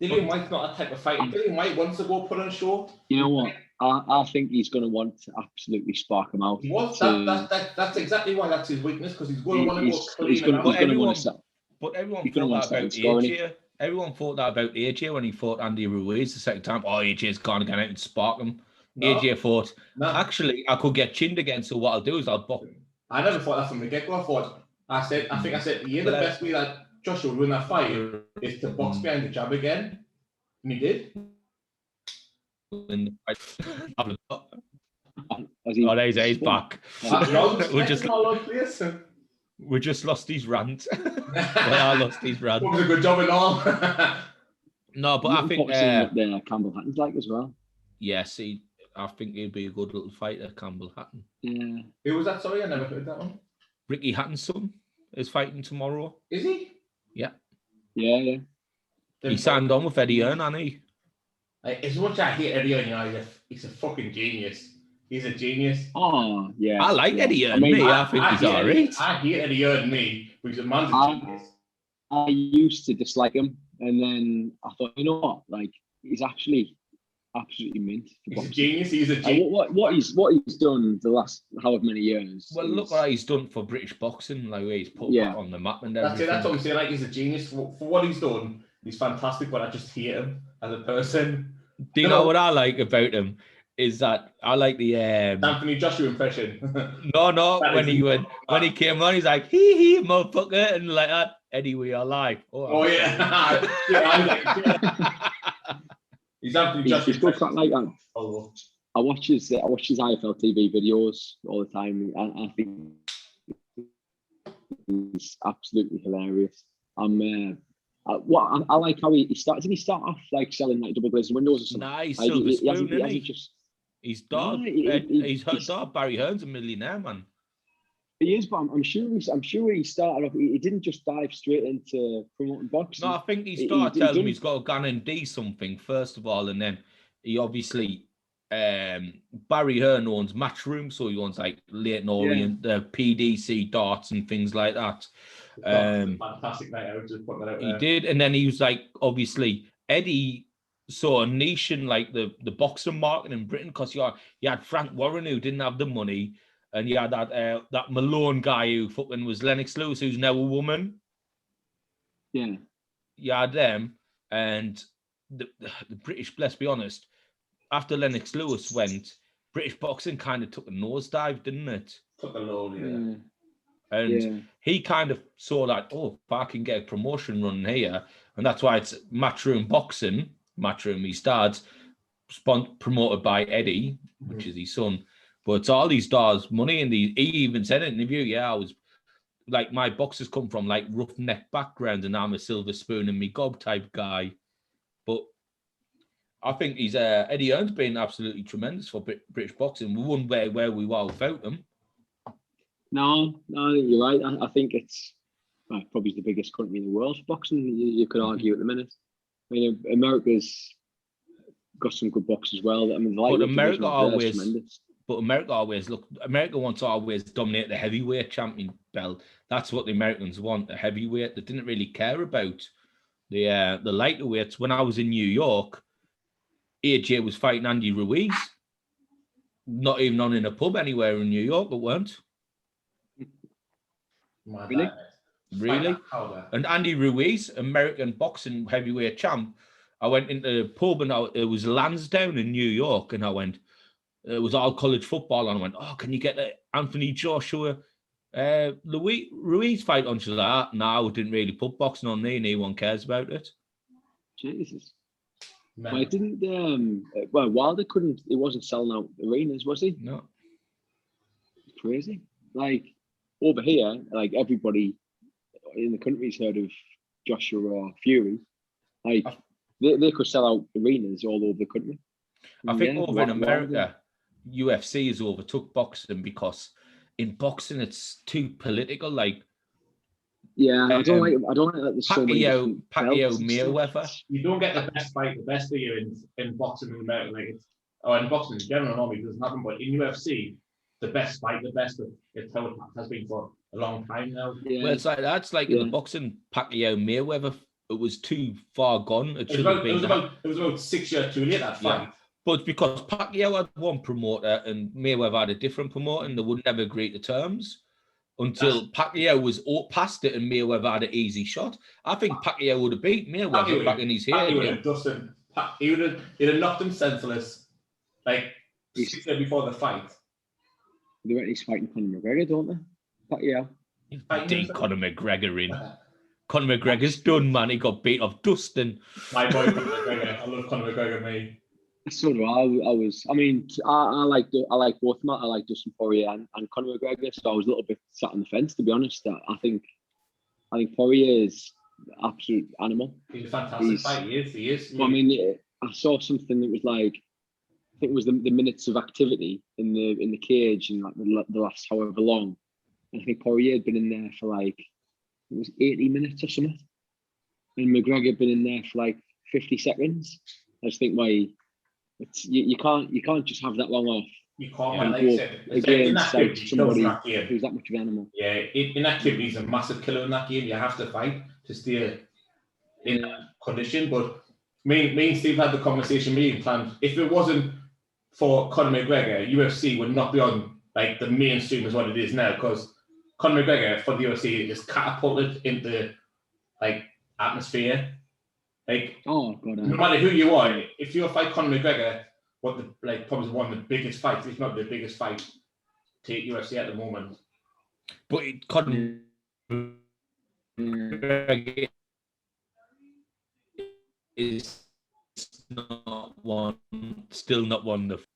Dillian White's not a type of fighter. Dillian White wants to go put on show. You know what? I think he's going to want to absolutely spark him out. That's exactly why that's his weakness, because he's going to want to go clean. He's going to want to set. But everyone thought that about AJ. Everyone thought that about AJ when he fought Andy Ruiz the second time. Oh, AJ's gone again out and spark him. No, AJ thought, actually, I could get chinned again, so what I'll do is I'll box. I never thought that from the get-go. I think I said, the best way that Joshua would win that fight is to box behind the jab again. And he did. He's back. We just lost his rant. I lost his rant. It was a good job and all. No, but I think Campbell Hatton's like as well. Yes, I think he'd be a good little fighter, Campbell Hatton. Yeah. Who was that? Sorry, I never heard that one. Ricky Hatton's son is fighting tomorrow. Is he? Yeah. Yeah. He signed on with Eddie Hearn, hasn't he? As much as I hate Eddie Hearn, he's a fucking genius. He's a genius. Oh, yeah. I like Eddie Hearn. I think he's all right. I hate Eddie Hearn, because the man's a genius. I used to dislike him, and then I thought, you know what? Like, he's actually absolutely mint. He's a genius. He's a genius. What he's done the last however many years. Well, look what he's done for British boxing. Like, he's put back on the map and everything. That's what I'm saying. Like, he's a genius for what he's done. He's fantastic, but I just hate him as a person. Do you know what I like about him? Is that I like the Anthony Joshua impression. No, when he came on, he's like hee motherfucker, and like that. Eddie, we are live. Yeah. He's Anthony Joshua. He's good crack like that. I watch his IFL TV videos all the time. I think he's absolutely hilarious. I like how he started. Didn't he start off like selling like double glazed windows or something? Nah, he's silver spoon, He's dog. He's Barry Hearn's a millionaire, man. He is, but I'm sure he started off. He didn't just dive straight into promoting boxing. No, I think he started telling him he's got to go and do something first of all, and then he obviously Barry Hearn owns Matchroom, so he owns like Leighton Orient, the PDC darts and things like that. Fantastic night out. Just put that out there. He did, and then he was like, obviously Eddie saw a niche in like the boxing market in Britain, because you had Frank Warren who didn't have the money, and you had that Malone guy who fucking was Lennox Lewis, who's now a woman. Yeah, you had them, and the British. Let's be honest. After Lennox Lewis went, British boxing kind of took a nosedive, didn't it? Took a load, yeah. And he kind of saw that, if I can get a promotion running here, and that's why it's Matchroom Boxing, Matchroom, his dad's promoted by Eddie, which is his son. But it's all these stars' money, and he even said in an interview, I was like, my boxers come from like roughneck background, and I'm a silver spoon and me gob type guy. But I think he's Eddie Hearn's been absolutely tremendous for British boxing. We wouldn't be where we were without him. No, I think you're right. I think it's probably the biggest country in the world for boxing. You could argue at the minute. I mean, America's got some good boxers as well. I mean, America wants to always dominate the heavyweight champion belt. That's what the Americans want, the heavyweight. They didn't really care about the lighter weights. When I was in New York, AJ was fighting Andy Ruiz. Not even on in a pub anywhere in New York, it weren't. Really? And Andy Ruiz, American boxing heavyweight champ, I went into the pub and it was Lansdowne in New York, and it was all college football, and I went, can you get the Anthony Joshua Ruiz fight on? She's like, no, we didn't really put boxing on me, and no one cares about it. Jesus. Why didn't Wilder he wasn't selling out arenas, was he? No. Crazy. Like over here, like everybody in the country's heard of Joshua or Fury. Like they could sell out arenas all over the country. I think over in America, UFC has overtook boxing, because in boxing it's too political. Like Yeah, I don't like that there's so many different Pacquiao belts and stuff. Mayweather. You don't get the best fight, the best of you in boxing in America, like it's, or in boxing in general, normally it doesn't happen, but in UFC, the best fight, the best of it's how it has been for a long time now. Yeah. Well, it's like that's like in the boxing Pacquiao Mayweather. It was too far gone. It was about 6 years too late, that fight. Yeah. But because Pacquiao had one promoter and Mayweather had a different promoter, and they would never agree to terms until Pacquiao was past it and Mayweather had an easy shot. I think Pacquiao would have beat Mayweather back in his head. He would have knocked him senseless like 6 years before the fight. They went he's fighting Conor McGregor, don't they? Pacquiao. Did Conor McGregor in. Conor McGregor's done, man. He got beat off Dustin. My boy Conor McGregor. I love Conor McGregor, mate. So do I. I like both of them. I like Dustin Poirier and Conor McGregor. So I was a little bit sat on the fence, to be honest. I think Poirier is an absolute animal. He's a fantastic fight. He is. Well, I mean, I saw something that was like, I think it was the minutes of activity in the cage and like the last however long. And I think Poirier had been in there for like, it was 80 minutes or something, and McGregor had been in there for like 50 seconds. I just think you can't just have that long off. You can't, like you said, against like somebody who's that much of an animal. Yeah, inactivity is a massive killer in that game. You have to fight to stay in that condition. But me and Steve had the conversation. Me and planned, if it wasn't for Conor McGregor, UFC would not be on like the mainstream as what it is now, because Conor McGregor for the UFC is catapulted into like atmosphere. Like, oh god, no matter who you are, if you fight Conor McGregor, probably one of the biggest fights, if not the biggest fight, to UFC at the moment. But Conor McGregor is still not one of.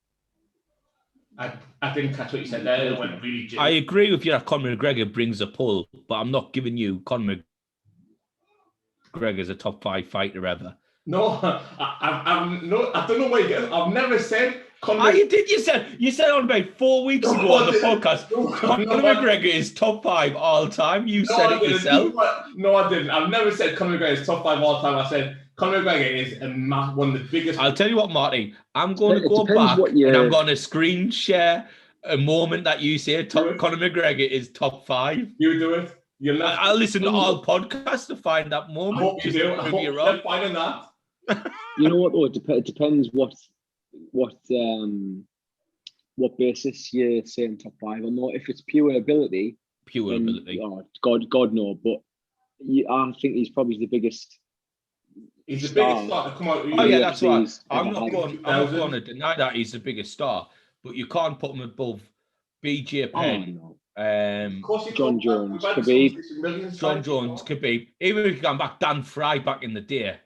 I didn't catch what you said there. It went really. I agree with you that Conor McGregor brings a pull, but I'm not giving you Conor McGregor as a top 5 fighter ever. No, I don't know why you get. I've never said Conor. You did. You said on about 4 weeks ago on the podcast. Conor McGregor is top 5 all time. You said it yourself. No, I didn't. I've never said Conor McGregor is top 5 all time. I said Conor McGregor is one of the biggest. I'll tell you what, Marty. I'm going to go back and I'm going to screen share a moment that you said Conor McGregor is top 5. You do it. I'll listen to all podcasts to find that moment. I hope you do. I hope you're finding that. You know what? Though it depends what basis you're saying top 5 or not. If it's pure ability, oh, God no. But I think he's probably the biggest. He's the biggest star to come out. Oh yeah, that's right. I'm not going to deny that he's the biggest star, but you can't put him above BJ Penn. Oh, no. John Jones, Khabib. Even if you go back, Dan Fry back in the day.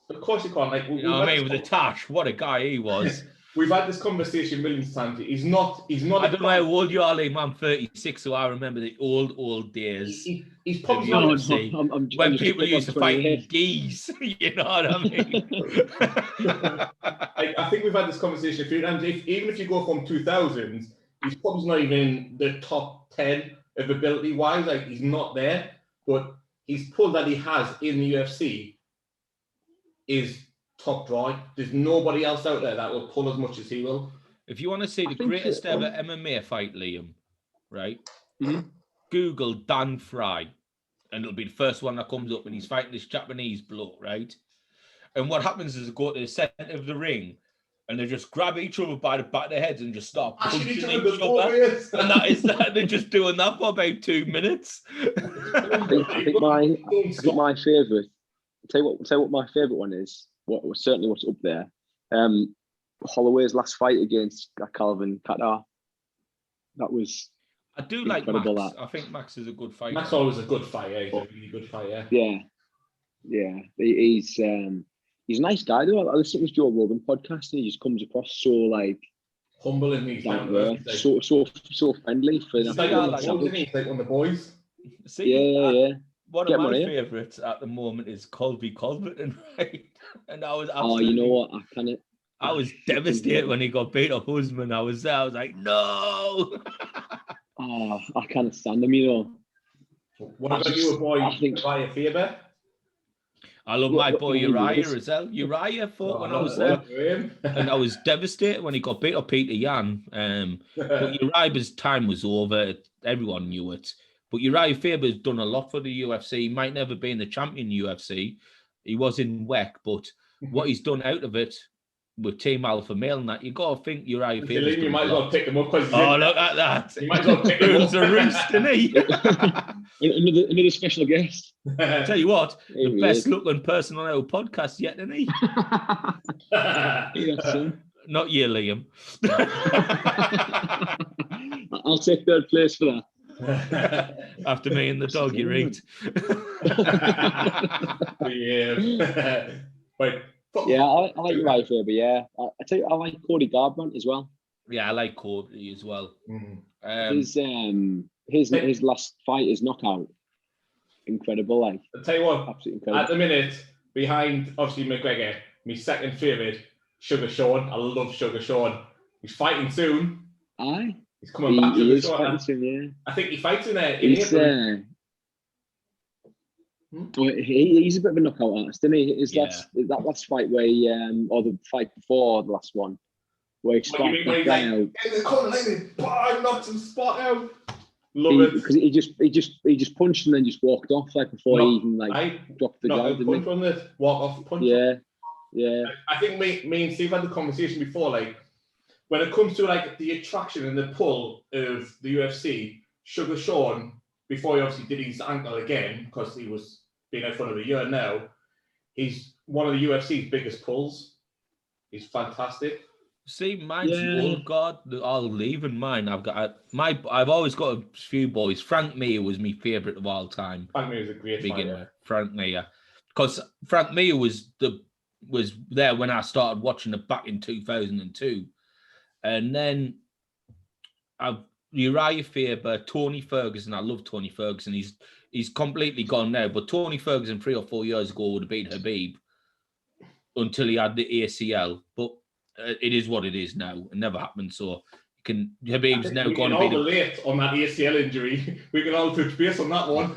Of course you can't. Like, you know what I mean? With the Tash, what a guy he was. We've had this conversation millions of times. He's not. I don't know how old you are, Liam. I'm 36, so I remember the old days. He's probably when people used to fight in geese. You know what I mean? I think we've had this conversation a few times. Even if you go from 2000s, he's probably not even in the top 10 of ability wise. Like, he's not there, but his pull that he has in the UFC is top draw. There's nobody else out there that will pull as much as he will. If you want to see the greatest ever MMA fight, Liam, right? Mm-hmm. Google Dan Fry, and it'll be the first one that comes up, and he's fighting this Japanese bloke, right? And what happens is they go to the center of the ring, and they just grab each other by the back of their heads and just start punching each other. And that is that. They're just doing that for about 2 minutes. I think my favourite. Tell you what my favourite one is. Certainly what's up there. Holloway's last fight against Calvin Kattar. That was. I do like Max. I think Max is a good fighter. Max always a good fighter. He's a really good fighter. Yeah. He's a nice guy though. I listen to his Joe Rogan podcast and he just comes across so like humble and he's so friendly for he's like one of the boys. See, one of my favourites at the moment is Colby Colberton, right? And I was absolutely, you know what? I was devastated when he got beat up Usman. I was there. I was like, no. I can't stand him, you know. What about you, boy? I think Uriah Faber? I love my boy What Uriah is? as well. Uriah fought when I love was it. there, and I was devastated when he got beat up Peter Yan. But Uriah's time was over. Everyone knew it. But Uriah Faber's done a lot for the UFC. He might never be in the champion UFC. He was in WEC, but what he's done out of it with Team Alpha Male and that, you got to think Uriah Faber's You might as well pick them up because oh, look at that. You might as well pick them Who's up. a roost, isn't he? Another special guest. Tell you what, Here the he best is. looking person on our podcast yet, isn't he? Yeah, son. Not you, Liam. I'll take third place for that. After me and the dog, you eat. Yeah. But Yeah, I like Uriah Faber. Yeah, I tell you, I like Cody Garbrandt as well. Yeah, I like Cody as well. His last fight, his knockout, incredible. Like, I'll tell you what, absolutely incredible. at the minute, behind obviously McGregor, my second favourite, Sugar Sean. I love Sugar Sean. He's fighting soon. Aye. He's coming back. He Sugar is Sean. fighting soon, yeah. I think he fights in there. He's a bit of a knockout artist, isn't he? That last fight where he, or the fight before the last one, where he sparked that guy out. In the corner, like this, knocked him spot out. Love it. Because he just punched and then just walked off like before he even dropped the guard, didn't punch on this, walk off punch. Yeah. I think me and Steve had the conversation before, like when it comes to like the attraction and the pull of the UFC, Sugar Sean, before he obviously did his ankle again, because he was been out for another year now, he's one of the UFC's biggest pulls. He's fantastic. See, mine's the old guard. I'll leave in mine. I've always got a few boys. Frank Mir was my favourite of all time. Frank Mir was a great fighter. Frank Mir, because Frank Mir was there when I started watching it back in 2002, and then Uriah Faber, Tony Ferguson. I love Tony Ferguson. He's completely gone now. But Tony Ferguson 3 or 4 years ago would have beat Habib until he had the ACL. But it is what it is now. It never happened. So Habib's now going to be relate on that ACL injury. We can all touch base on that one.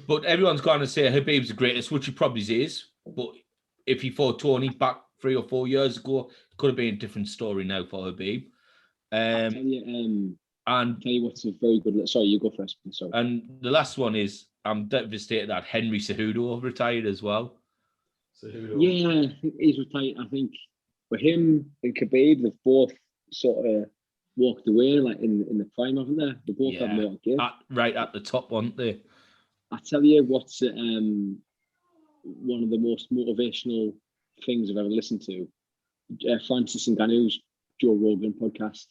But everyone's going to say Habib's the greatest, which he probably is. But if he fought Tony back 3 or 4 years ago, it could have been a different story now for Habib. I'll tell you what's a very good. Sorry, you go first. Sorry. And the last one is I'm devastated that Henry Cejudo retired as well. Yeah, he's retired. I think for him and Khabib, they've both sort of walked away like in the prime, haven't they? They both have more to give. Right at the top, weren't they? I tell you what's one of the most motivational things I've ever listened to. Francis Ngannou's Joe Rogan podcast.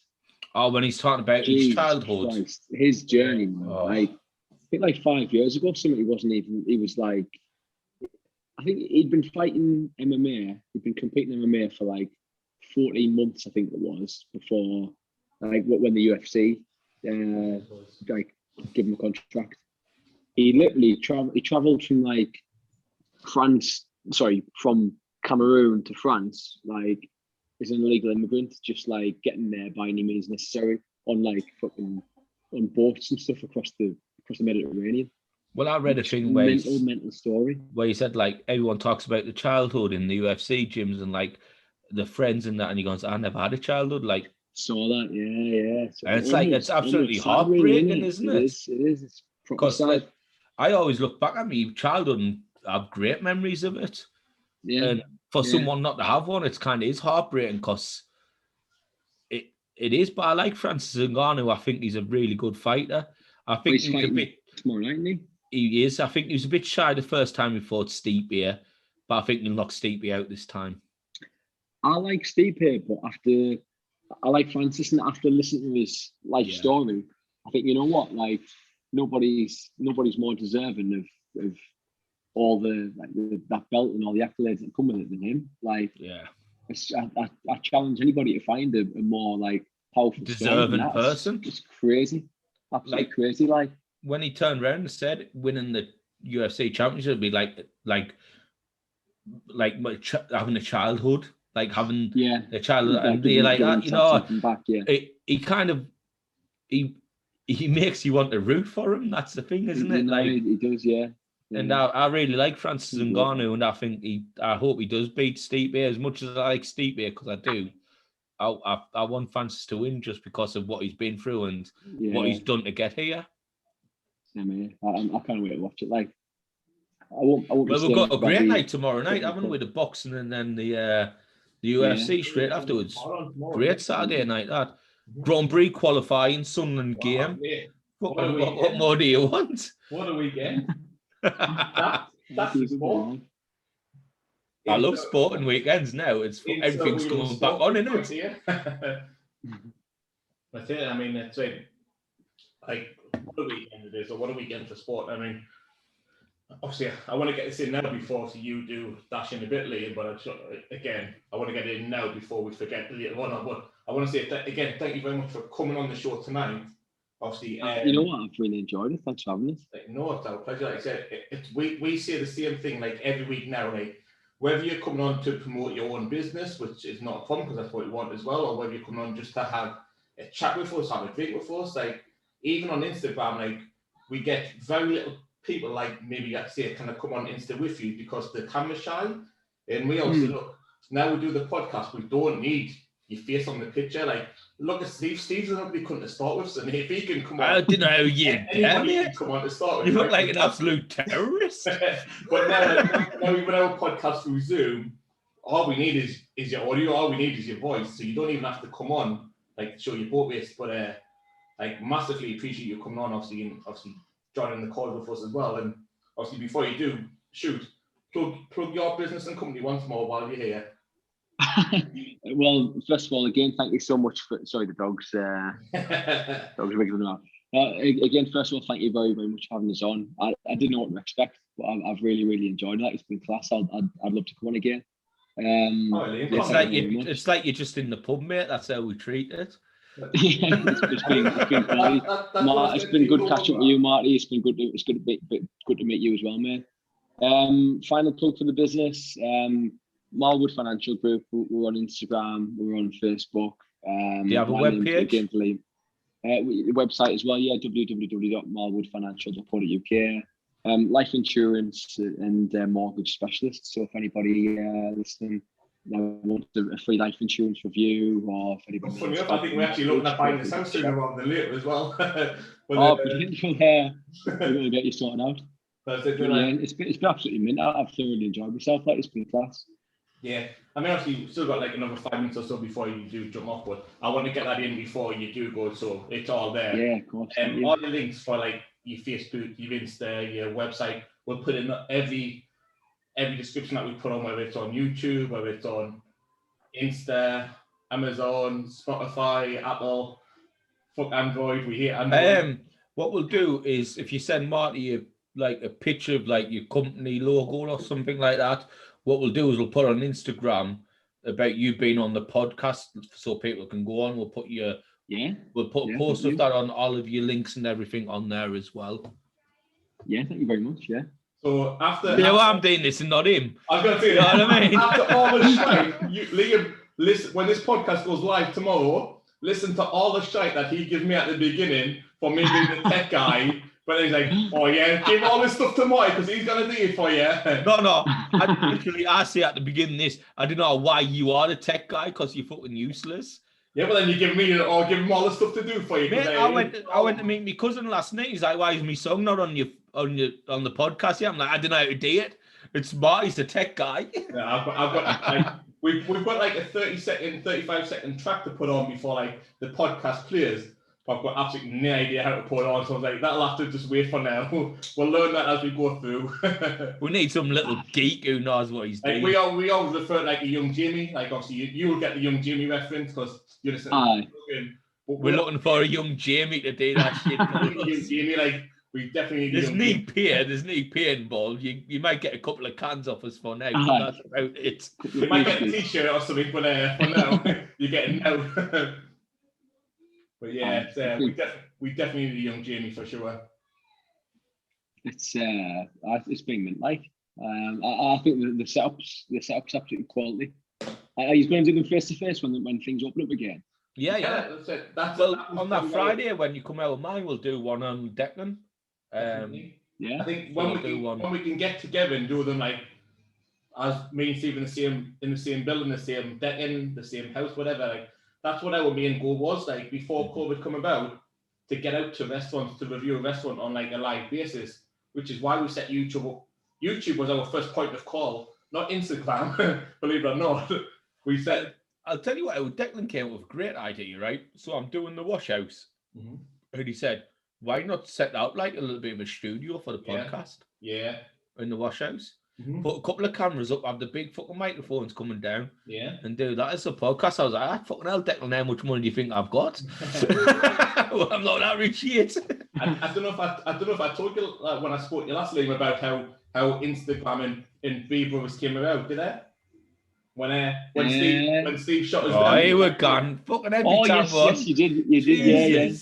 Oh, when he's talking about his childhood. Christ, his journey, man. Like, I think like 5 years ago, he was like, I think he'd been fighting MMA. He'd been competing in MMA for like 14 months, I think it was, before, like, when the UFC, like, give him a contract. He literally traveled from like from Cameroon to France, like, as an illegal immigrant, just like getting there by any means necessary on like fucking on boats and stuff across the Mediterranean. Well, I read a thing where mental story where he said like everyone talks about the childhood in the UFC gyms and like the friends and that, and he goes, "I never had a childhood." Like, saw that, yeah. So and it's absolutely heartbreaking, isn't it? It is. It's proper sad. Like, I always look back at my childhood and have great memories of it. Yeah. And for someone not to have one, it's kind of is heartbreaking because it is. But I like Francis Ngannou. I think he's a really good fighter. I think he's a bit tomorrow night, isn't he? He is. I think he was a bit shy the first time he fought Stipe here, but I think he'll knock Stipe out this time. I like Stipe, but I like Francis, and after listening to his life story, I think, you know what, like nobody's more deserving of all that belt and all the accolades that come with it than him. Like, I challenge anybody to find a more like powerful, deserving person. It's crazy, absolutely crazy. Like when he turned around and said winning the UFC championship would be like having a childhood, like having a childhood, and be like that, you know. Back, he he makes you want to root for him. That's the thing, isn't it? Like he does, yeah. And I really like Francis Ngannou, and I think I hope he does beat Stipe. As much as I like Stipe, because I do, I want Francis to win just because of what he's been through and what he's done to get here. Yeah, man. I can't wait to watch it. Like, I won't well, we've got a great night tomorrow night, haven't we? The boxing and then the UFC straight afterwards. Great Saturday night, that. Grand Prix qualifying, Sunderland game. What more do you want? What a weekend. That's the sport. I love sporting weekends now. Everything's coming back on, isn't it? That's it. I mean, it's like what a weekend it is, or what a weekend for sport. I mean, obviously, I want to get this in now before you do dash in a bit later. But I want to get it in now before we forget the later on. But I want to say again, thank you very much for coming on the show tonight. Obviously, you know what? I've really enjoyed it. Thanks for having us. No, it's our pleasure. Like I said, we say the same thing like every week now. Like whether you're coming on to promote your own business, which is not fun because that's what we want as well, or whether you're coming on just to have a chat with us, have a drink with us. Like even on Instagram, like we get very little people like maybe you say kind of come on Insta with you because the camera's shy, and we also look. Now we do the podcast. We don't need your face on the picture. Like look at Steve. Steve's an ugly cunt to start with, so if he can come on, I don't know how you can come on to start with. You look like an absolute terrorist. But now we run our podcast through Zoom. All we need is your audio. All we need is your voice. So you don't even have to come on like show your boat race. But like massively appreciate you coming on. Obviously joining the call with us as well. And obviously before you do plug your business and company once more while you're here. Well, first of all, again, thank you so much for. Sorry, the dogs. Dogs are wiggling around. Again, first of all, thank you very, very much for having us on. I didn't know what to expect, but I've really, really enjoyed that. It's been class. I'd love to come on again. It's like you're just in the pub, mate. That's how we treat it. It's been great. It's been good catching up with you, Marty. It's good to meet you as well, mate. Final plug for the business. Marlwood Financial Group. We're on Instagram. We're on Facebook. Do you have a web page? The website as well. Yeah, www.marlwoodfinancial.co.uk. Life insurance and mortgage specialists. So if anybody listening wants a free life insurance review, or if anybody funny enough, I think we're actually looking at buying the Samsung rather than later as well. Brilliant. We're going to get you sorted out. It's been absolutely mint. I've thoroughly enjoyed myself. Like it's been class. Yeah, I mean, obviously, you've still got like another 5 minutes or so before you do jump off, but I want to get that in before you do go, so it's all there. Yeah, of course. All the links for like your Facebook, your Insta, your website, we'll put in every description that we put on, whether it's on YouTube, whether it's on Insta, Amazon, Spotify, Apple, fuck Android, we hate Android. What we'll do is if you send Marty a picture of like your company logo or something like that, what we'll do is we'll put on Instagram about you being on the podcast so people can go on. We'll put we'll put a post of that on all of your links and everything on there as well. Yeah, thank you very much. Yeah. So I'm doing this and not him. I was going to say, you know what I mean? After all the shite, Liam, listen, when this podcast goes live tomorrow, listen to all the shite that he gives me at the beginning for me being the tech guy. But he's like, oh yeah, give all this stuff to Mike because he's gonna do it for you. No. I say at the beginning this, I don't know why you are the tech guy because you're fucking useless. Yeah, but then you give him all the stuff to do for you. Mate, I went to meet my cousin last night. He's like, why is my song not on the podcast? Yeah, I'm like, I don't know how to do it. It's Marty's the tech guy. Yeah, I've got like we've got like a 35-second track to put on before like the podcast clears. I've got absolutely no idea how to put it on, so I was like, that'll have to just wait for now. We'll learn that as we go through. We need some little geek who knows what he's doing. We always refer to like a young Jamie. Like obviously you will get the young Jamie reference because you're listening. We're looking for a young Jamie to do that shit. Young Jamie, like we definitely need. There's no pay involved. You might get a couple of cans off us for now. But that's about it. You might get a T-shirt or something, but for now you're getting no. But yeah, we definitely need a young Jamie for sure. It's been mint like. I think the setup's absolutely quality. He's going to do them face to face when things open up again. Yeah. That's it. Well, on that Friday when you come out of mine, we'll do one on Declan. Yeah. I think So when we can get together and do them like as me and Steve in the same building, the same decking, the same house, whatever. Like that's what our main goal was. Like before COVID come about, to get out to restaurants to review a restaurant on like a live basis, which is why we set YouTube up. YouTube was our first point of call, not Instagram. Believe it or not, we said. I'll tell you what, Declan came up with a great idea, right? So I'm doing the wash house, and he said, "Why not set that up like a little bit of a studio for the podcast?" Yeah. In the wash house. Put a couple of cameras up, have the big fucking microphones coming down, and do that as a podcast. I was like, fucking hell, Declan, how much money do you think I've got? Well, I'm not that rich yet. I don't know if I told you when I spoke to you last time about how Instagram and V Brothers came about, did I? When Steve shot us down. He were gone. Fucking every time. Yes, you did. You did. Yeah.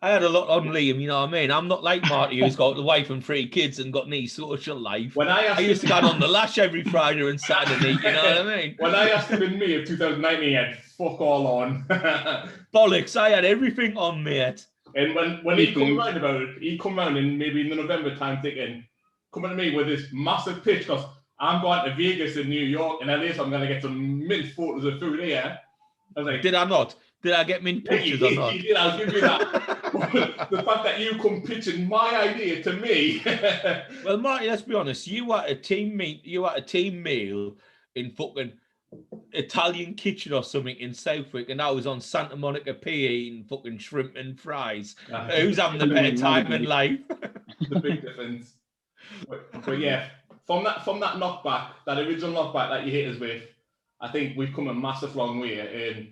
I had a lot on Liam, you know what I mean? I'm not like Marty, who's got the wife and 3 kids and got any social life. I used to go on the lash every Friday and Saturday, you know what I mean? When I asked him in May of 2019, he had fuck all on. Bollocks, I had everything on, mate. And when he come round about it, he come round in maybe in the November time thinking, coming to me with this massive pitch, because I'm going to Vegas and New York and LA, so I'm going to get some mint photos of food here. I was like, did I not? Did I get mint pictures or not? You did, I'll give you that. The fact that you come pitching my idea to me. Well, Marty, let's be honest. You were a team meal in fucking Italian kitchen or something in Southwick, and I was on Santa Monica Pier eating fucking shrimp and fries. Who's having the better time in life? The big difference. But yeah, from that knockback, that original knockback that you hit us with, I think we've come a massive long way. And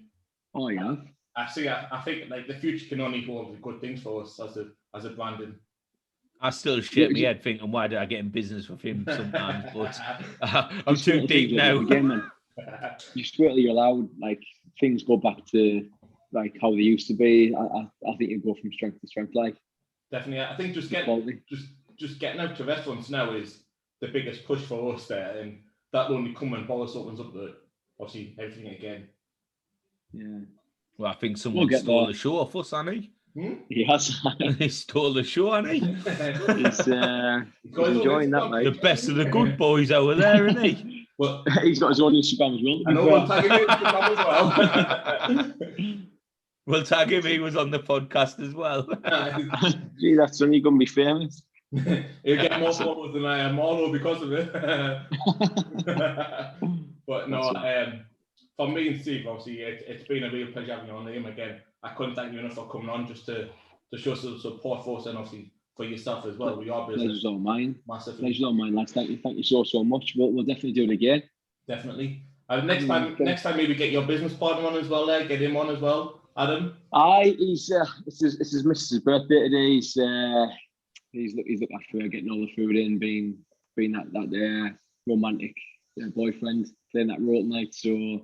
oh yeah. I think like the future can only hold good things for us as a branding. I still shake my head thinking, why did I get in business with him sometimes? But I'm too deep now. Again, man. You swear you're allowed, like things go back to like how they used to be. I think you go from strength to strength, like. Definitely, I think just getting out to restaurants now is the biggest push for us there, and that will only come when Boris opens up the obviously everything again. Yeah. Well, I think someone stole the show off us, hasn't he? He has. He stole the show, hasn't he? He's enjoying that, mate. The best of the good boys over there, isn't he? Well, he's got his own Instagram as well. I know we'll tag him in Instagram as well. We'll tag him, he was on the podcast as well. Gee, that's only going to be famous. He'll get more followers than Marlo because of it. But no, for me and Steve, obviously, it's been a real pleasure having you on him again. I couldn't thank you enough for coming on just to show some support for us and obviously for yourself as well with your business. Pleasure's all mine. Massively. Pleasure's all mine, lads. Thank you so much. We'll definitely do it again. Definitely. Next time maybe get your business partner on as well there, get him on as well, Adam. He's it's his missus' birthday today. He's looking after her, getting all the food in, being that romantic boyfriend, playing that role tonight. So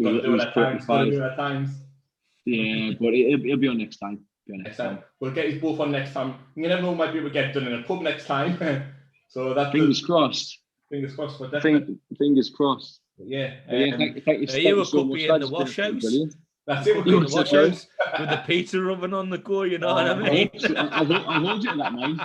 Gotta do it at times. Yeah, but it'll be on next time. Next time. We'll get you both on next time. You never know, might be able to get done in a pub next time. So that's fingers crossed. Fingers crossed, but definitely. Fingers crossed. Yeah. Thank you so could much, be in the wash house. That's it. We're in the wash house with the pizza oven on the go. You know what I mean? I'll hold you to that, mate.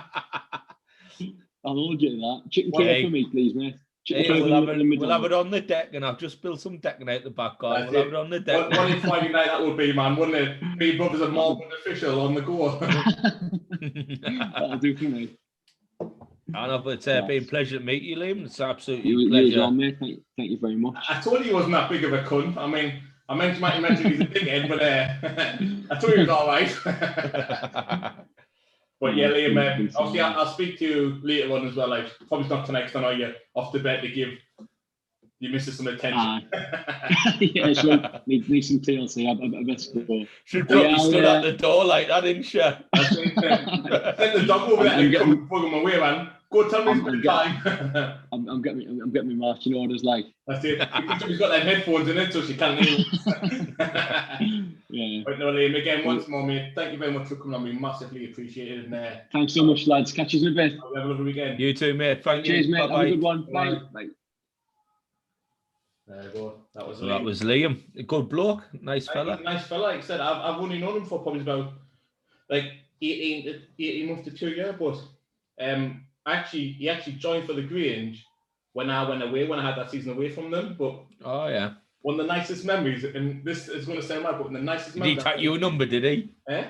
I'll hold you to that. Chicken curry for me, please, mate. We'll have it on the deck, and I've just built some decking out the back garden. We'll have it on the deck. What a Friday night that would be, man, wouldn't it? Me brothers and Marlwood official on the go. That'll do for me. I know, but it's been a pleasure to meet you, Liam. It's absolutely pleasure. You as well, mate. Thank you very much. I told you he wasn't that big of a cunt. I mean, I mentioned he's a big head, but I told you he was all right. But yeah, Liam, obviously I'll speak to you later on as well. Like probably not tonight, because I know you're off the bed to give your missus some attention. Yeah, sure. Need some TLC. I best go. Should probably stood at the door like that, didn't she? Send the dog over there and come bug him away, man. Go tell me it's time. I'm getting my marching orders, like. That's it. She's got them headphones in it, so she can't hear. Yeah. But no, Liam, again, once more, mate, thank you very much for coming on. We massively appreciate it. And thanks so much, lads. Catch you in a bit. Have a lovely weekend. You too, mate. Thank you. Cheers, mate. Bye-bye. Have a good one. Bye. Bye. There you go. That was So that was Liam. A good bloke, nice fella. Nice fella. Like I said, I've only known him for probably about like 18 months to 2 years, but he actually joined for the Grange when I went away, when I had that season away from them. But Oh yeah. one of the nicest memories, and this is going to sound bad, but one of the nicest memories. Did he take your number, did he? Eh?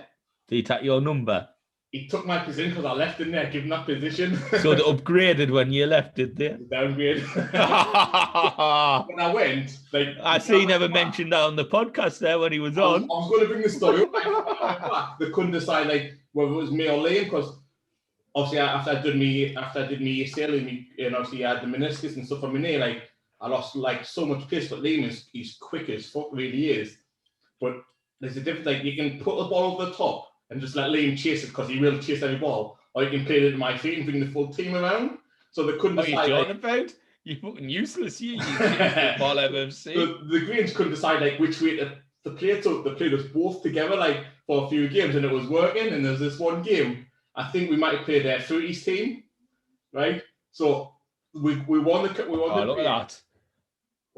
Did he take your number? He took my position because I left in there, given that position. So they upgraded when you left, did they? Downgrade. I When I went, like see he never mentioned that on the podcast there when he was on. I was going to bring the story up. Like, when I went back, they couldn't decide like whether it was me or Liam, because obviously after I did me ACL and obviously I had the meniscus and stuff on my knee, like I lost like so much pace. But Liam he's quick as fuck, really is. But there's a difference. Like you can put the ball over the top and just let Liam chase it because he will chase every ball, or you can play it at my feet and bring the full team around. So they couldn't decide. What are you talking about? You're fucking useless. You chase the ball MMC. The Greens couldn't decide like which way to play it. So they played us both together like for a few games, and it was working. And there's this one game, I think we might have played their Fruities team, right? So we won the Look at that.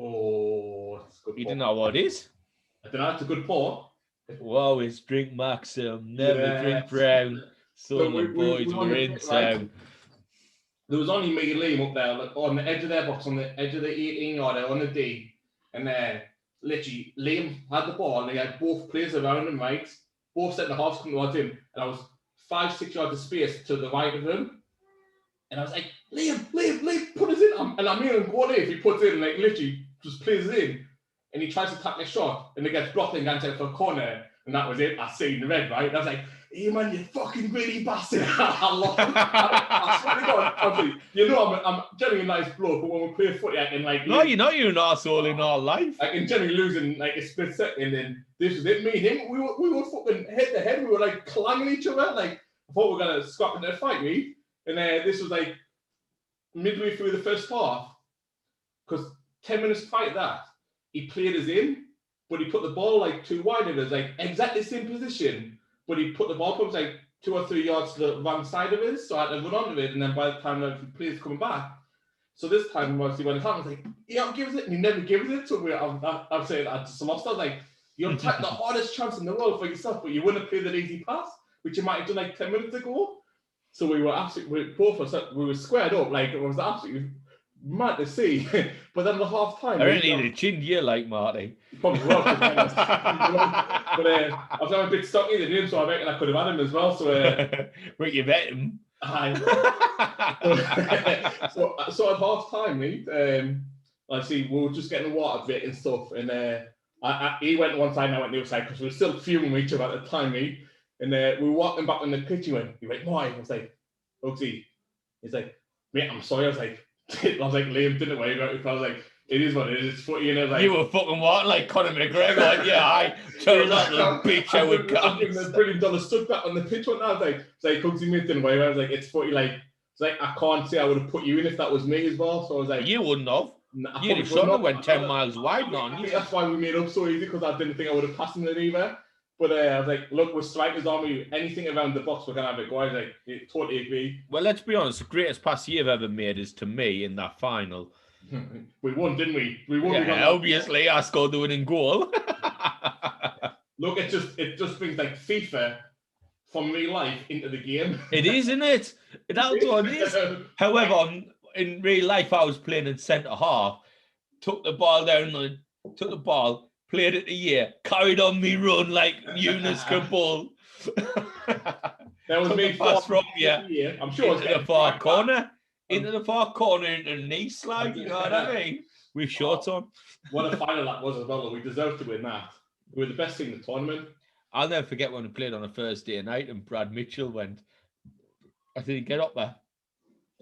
Oh, that's a good. You didn't know what it is? I don't know. It's a good pour. Whoa, it's drink Maxim, never drink brown. So the boys were in town. Right? There was only me and Liam up there, like, on the edge of their box, on the edge of the 18-yarder on the D, and literally Liam had the ball, and they had both players around him, right? Both centre halves coming towards him, and I was 5-6 yards of space to the right of him, and I was like, Liam, put us in, and I'm hearing go if he puts in, like literally just plays it in. And he tries to tap my shot, and it gets blocked and gets out for a corner, and that was it. I seen the red, right? And I was like, "Hey man, you fucking greedy bastard!" I swear to God, obviously, you know I'm generally a nice bloke, but when we play footy, I can like. No, you're not. You're an arsehole in our life. I can generally lose in like a split second, and this was it. Me and him, we were fucking head to head. We were like clanging each other. Like I thought we were gonna scrap into a fight, me. And this was like midway through the first half, because 10 minutes prior to that. He played us in, but he put the ball like too wide of us, like exactly the same position. But he put the ball probably like 2 or 3 yards to the wrong side of us, so I had to run onto it. And then by the time the players coming back, so this time obviously when it happened, I was like, "Yeah, give us it," and he never gives it. So I'm saying I just lost. I was like, "You're taking the hardest chance in the world for yourself, but you wouldn't play that easy pass, which you might have done like 10 minutes ago." So we were both of us, we were squared up, like it was absolutely mad to see. But then the half time, I really need a chin you like Marty. Probably will. But I was a bit stocky the game, so I reckon I could have had him as well. So but you bet him. So at half time, mate, I see we were just getting the water bit and stuff, and he went one side and I went the other side because we were still fuming with each other at the time, mate. And we were walking back on the pitch. He went, "Why?" I was like, "Oaksy." He's like, "Mate, I'm sorry." I was like, "Liam, didn't worry about it." I was like, "It is what it is. It's footy." And I was like, you were fucking what? Like Conor McGregor? Like, yeah, I told that little bitch I would come. The brilliant dollar stuck back on the pitch one. I was like, "Oaksy, mate, didn't worry." I was like, "It's footy." Like, it's like I can't say I would have put you in if that was me as well. So I was like, you wouldn't have. Nah, You'd have shot went 10 miles wide, I think that's why we made up so easy, because I didn't think I would have passed him either. But I was like, "Look, we're strikers, aren't we? Anything around the box, we're going to have it go." I was like, totally agree. Well, let's be honest. The greatest pass you've ever made is to me in that final. We won, didn't we? We won. Yeah, obviously, I scored the winning goal. Look, it just brings like FIFA from real life into the game. It is, isn't it? That's what it is. However, in real life, I was playing in centre half, took the ball down, played it a year, carried on me run like Eunice Kabul. That was me pass from you. I'm sure into the far corner, into the knee slide. You know what I mean? We've shot on. What a final that was as well. We deserved to win that. We were the best team in the tournament. I'll never forget when we played on a Thursday night and Brad Mitchell went. I didn't get up there.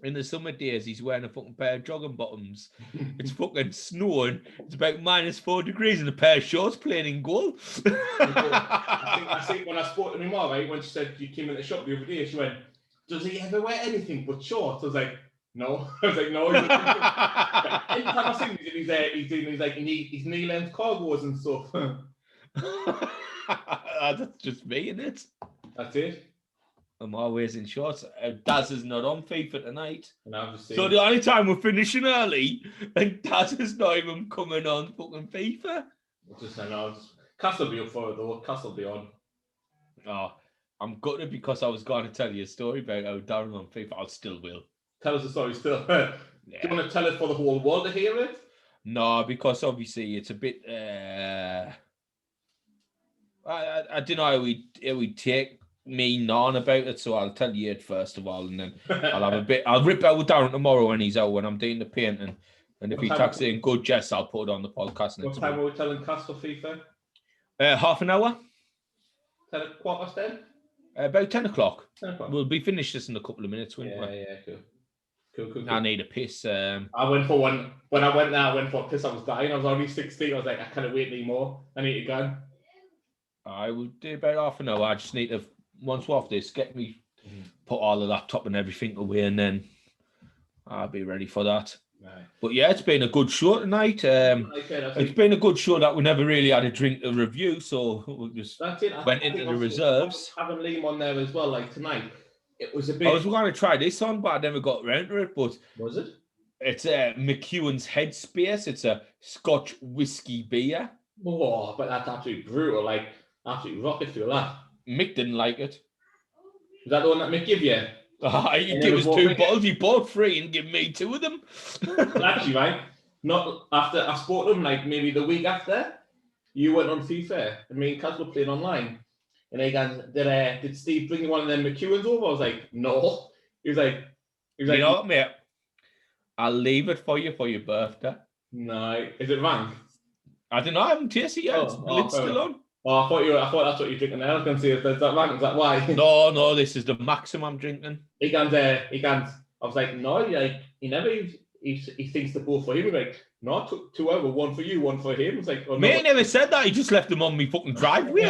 In the summer days, he's wearing a fucking pair of jogging bottoms. It's fucking snowing. It's about -4 degrees and a pair of shorts playing in goal. I think when I spoke to my mum, right, when she said you came in the shop the other day, she went, "Does he ever wear anything but shorts?" I was like, "No." I was like, "No." Anytime I see him, he's doing his knee length cargos and stuff. That's just me, isn't it? That's it. I'm always in shorts. Daz is not on FIFA tonight. And I've just So the only time we're finishing early and Daz is not even coming on fucking FIFA. Cass will be up for it though. Cass will be on. Oh, I'm gutted because I was going to tell you a story about how Darren on FIFA. I still will. Tell us the story still. Do you want to tell it for the whole world to hear it? No, because obviously it's a bit. I don't know how we take me on about it, so I'll tell you it first of all, and then I'll have a bit. I'll rip out with Darren tomorrow when he's out when I'm doing the painting, and if he talks it in good jest, I'll put it on the podcast. What time are we telling Cass for FIFA? Half an hour. 10:15. About 10 o'clock. 10 o'clock. We'll be finished this in a couple of minutes, won't we? Yeah, cool. I need a piss. I went for one. When I went there, I went for a piss. I was dying. I was only 16. I was like, I can't wait anymore. I need to go. I will do about half an hour. I just need to, once we're off this, get me, put all the laptop and everything away, and then I'll be ready for that. Right. But yeah, it's been a good show tonight. It's been a good show that we never really had a drink to review, so we just went into the reserves. Heverlee on there as well, like tonight. It was a bit. I was going to try this on, but I never got around to it. But was it? It's McEwen's Headspace. It's a Scotch whiskey beer. Oh, but that's absolutely brutal. Like absolutely rocket fuel. That. Mick didn't like it. Is that the one that Mick give you? He gave us 2 bottles. He bought 3 and gave me 2 of them. Actually, right? Not after I spoke to him, like maybe the week after, you went on FIFA and me and Kaz were playing online. And they goes, did Steve bring one of them McEwen's over? I was like, no. He was like, you know what, mate? I'll leave it for your birthday. No, is it rank? I don't know. I haven't tasted it yet. The lid's still on. Oh, I thought that's what you're drinking now. I was going to see if there's that rank. Is that why? No, this is the maximum I'm drinking. He can't. I was like, no, he never. He thinks they're both for him. He's like, no, I took 2 over, 1 for you, 1 for him. It's like, oh, no. Mate never said that. He just left them on me fucking driveway.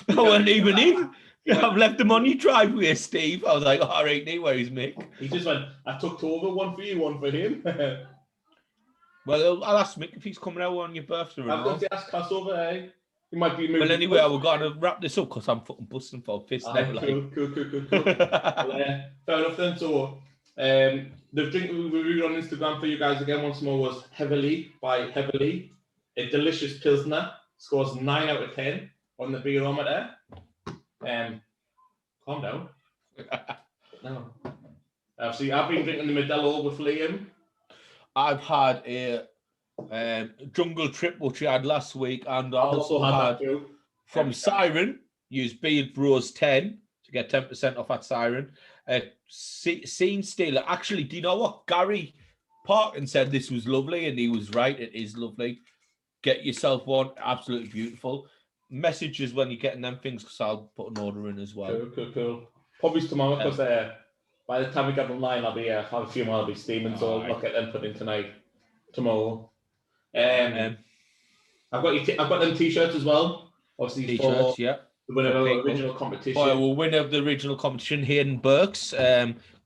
I wasn't even in. I've left them on your driveway, Steve. I was like, all right, where is Mick? He just went, I took 2 over, 1 for you, 1 for him. Well, I'll ask Mick if he's coming out on your birthday. I'm going to ask Cass over, eh? He might be moving. Well, anyway, we're going to wrap this up because I'm fucking busting for a piss now. Cool. Well, fair enough then. So, the drink we reviewed on Instagram for you guys again once more was Heverlee by Heverlee. A delicious pilsner. Scores 9 out of 10 on the beerometer. Calm down. No. See, I've been drinking the Modelo with Liam. I've had a jungle trip which I had last week, and I also had from Siren. Use Beard Bros 10 to get 10% off at Siren. Scene Stealer. Actually, do you know what? Gary Parkin said this was lovely, and he was right. It is lovely. Get yourself one. Absolutely beautiful. Messages when you're getting them things, because I'll put an order in as well. Cool. Probably tomorrow, because by the time we get online, I'll have a few more. I'll be steaming, so I'll look at them put in tomorrow. I've got them t-shirts as well. Obviously, t-shirts, the winner of the original competition. For the winner of the original competition, Hayden Burks.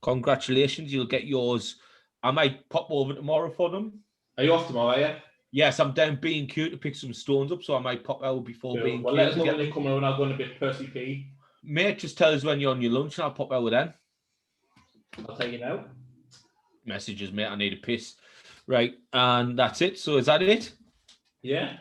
Congratulations, you'll get yours. I might pop over tomorrow for them. Are you off tomorrow? Are you? Yes, I'm down B&Q to pick some stones up, so I might pop out before B&Q. Well, let us know when you come over, and I'll go in a bit Percy P. Mate, just tell us when you're on your lunch, and I'll pop out with them. I'll tell you now. Messages, mate. I need a piss. Right, and that's it. So is that it? Yeah.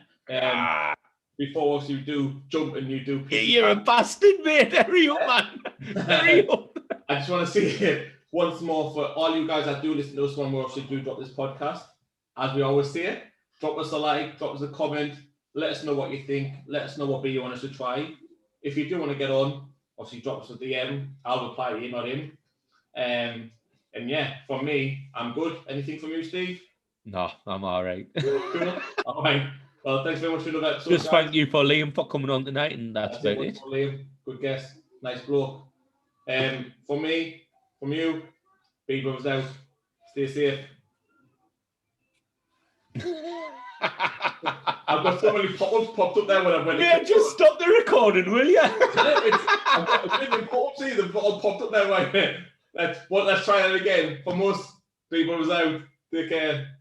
Before you do jump and you do piss. You're a bastard, mate. Hurry up, man. Hurry up. I just want to see it once more for all you guys that do listen to us when we actually do drop this podcast. As we always say, drop us a like, drop us a comment. Let us know what you think. Let us know what beer you want us to try. If you do want to get on, obviously drop us a DM. I'll reply to you, not him. And yeah, for me, I'm good. Anything from you, Steve? No, I'm all right. Cool. All right. Well, thanks very much for the episode. Just thank you for Liam for coming on tonight, and that's about it. Liam, good guest, nice bloke. For me, from you, be brothers out. Stay safe. I've got so many pop-ups popped up there when I went. Yeah, just stop the recording, will you? I've got a million pop-ups here that all popped up there right there. Let's try that again. For most, be brothers out. Take care.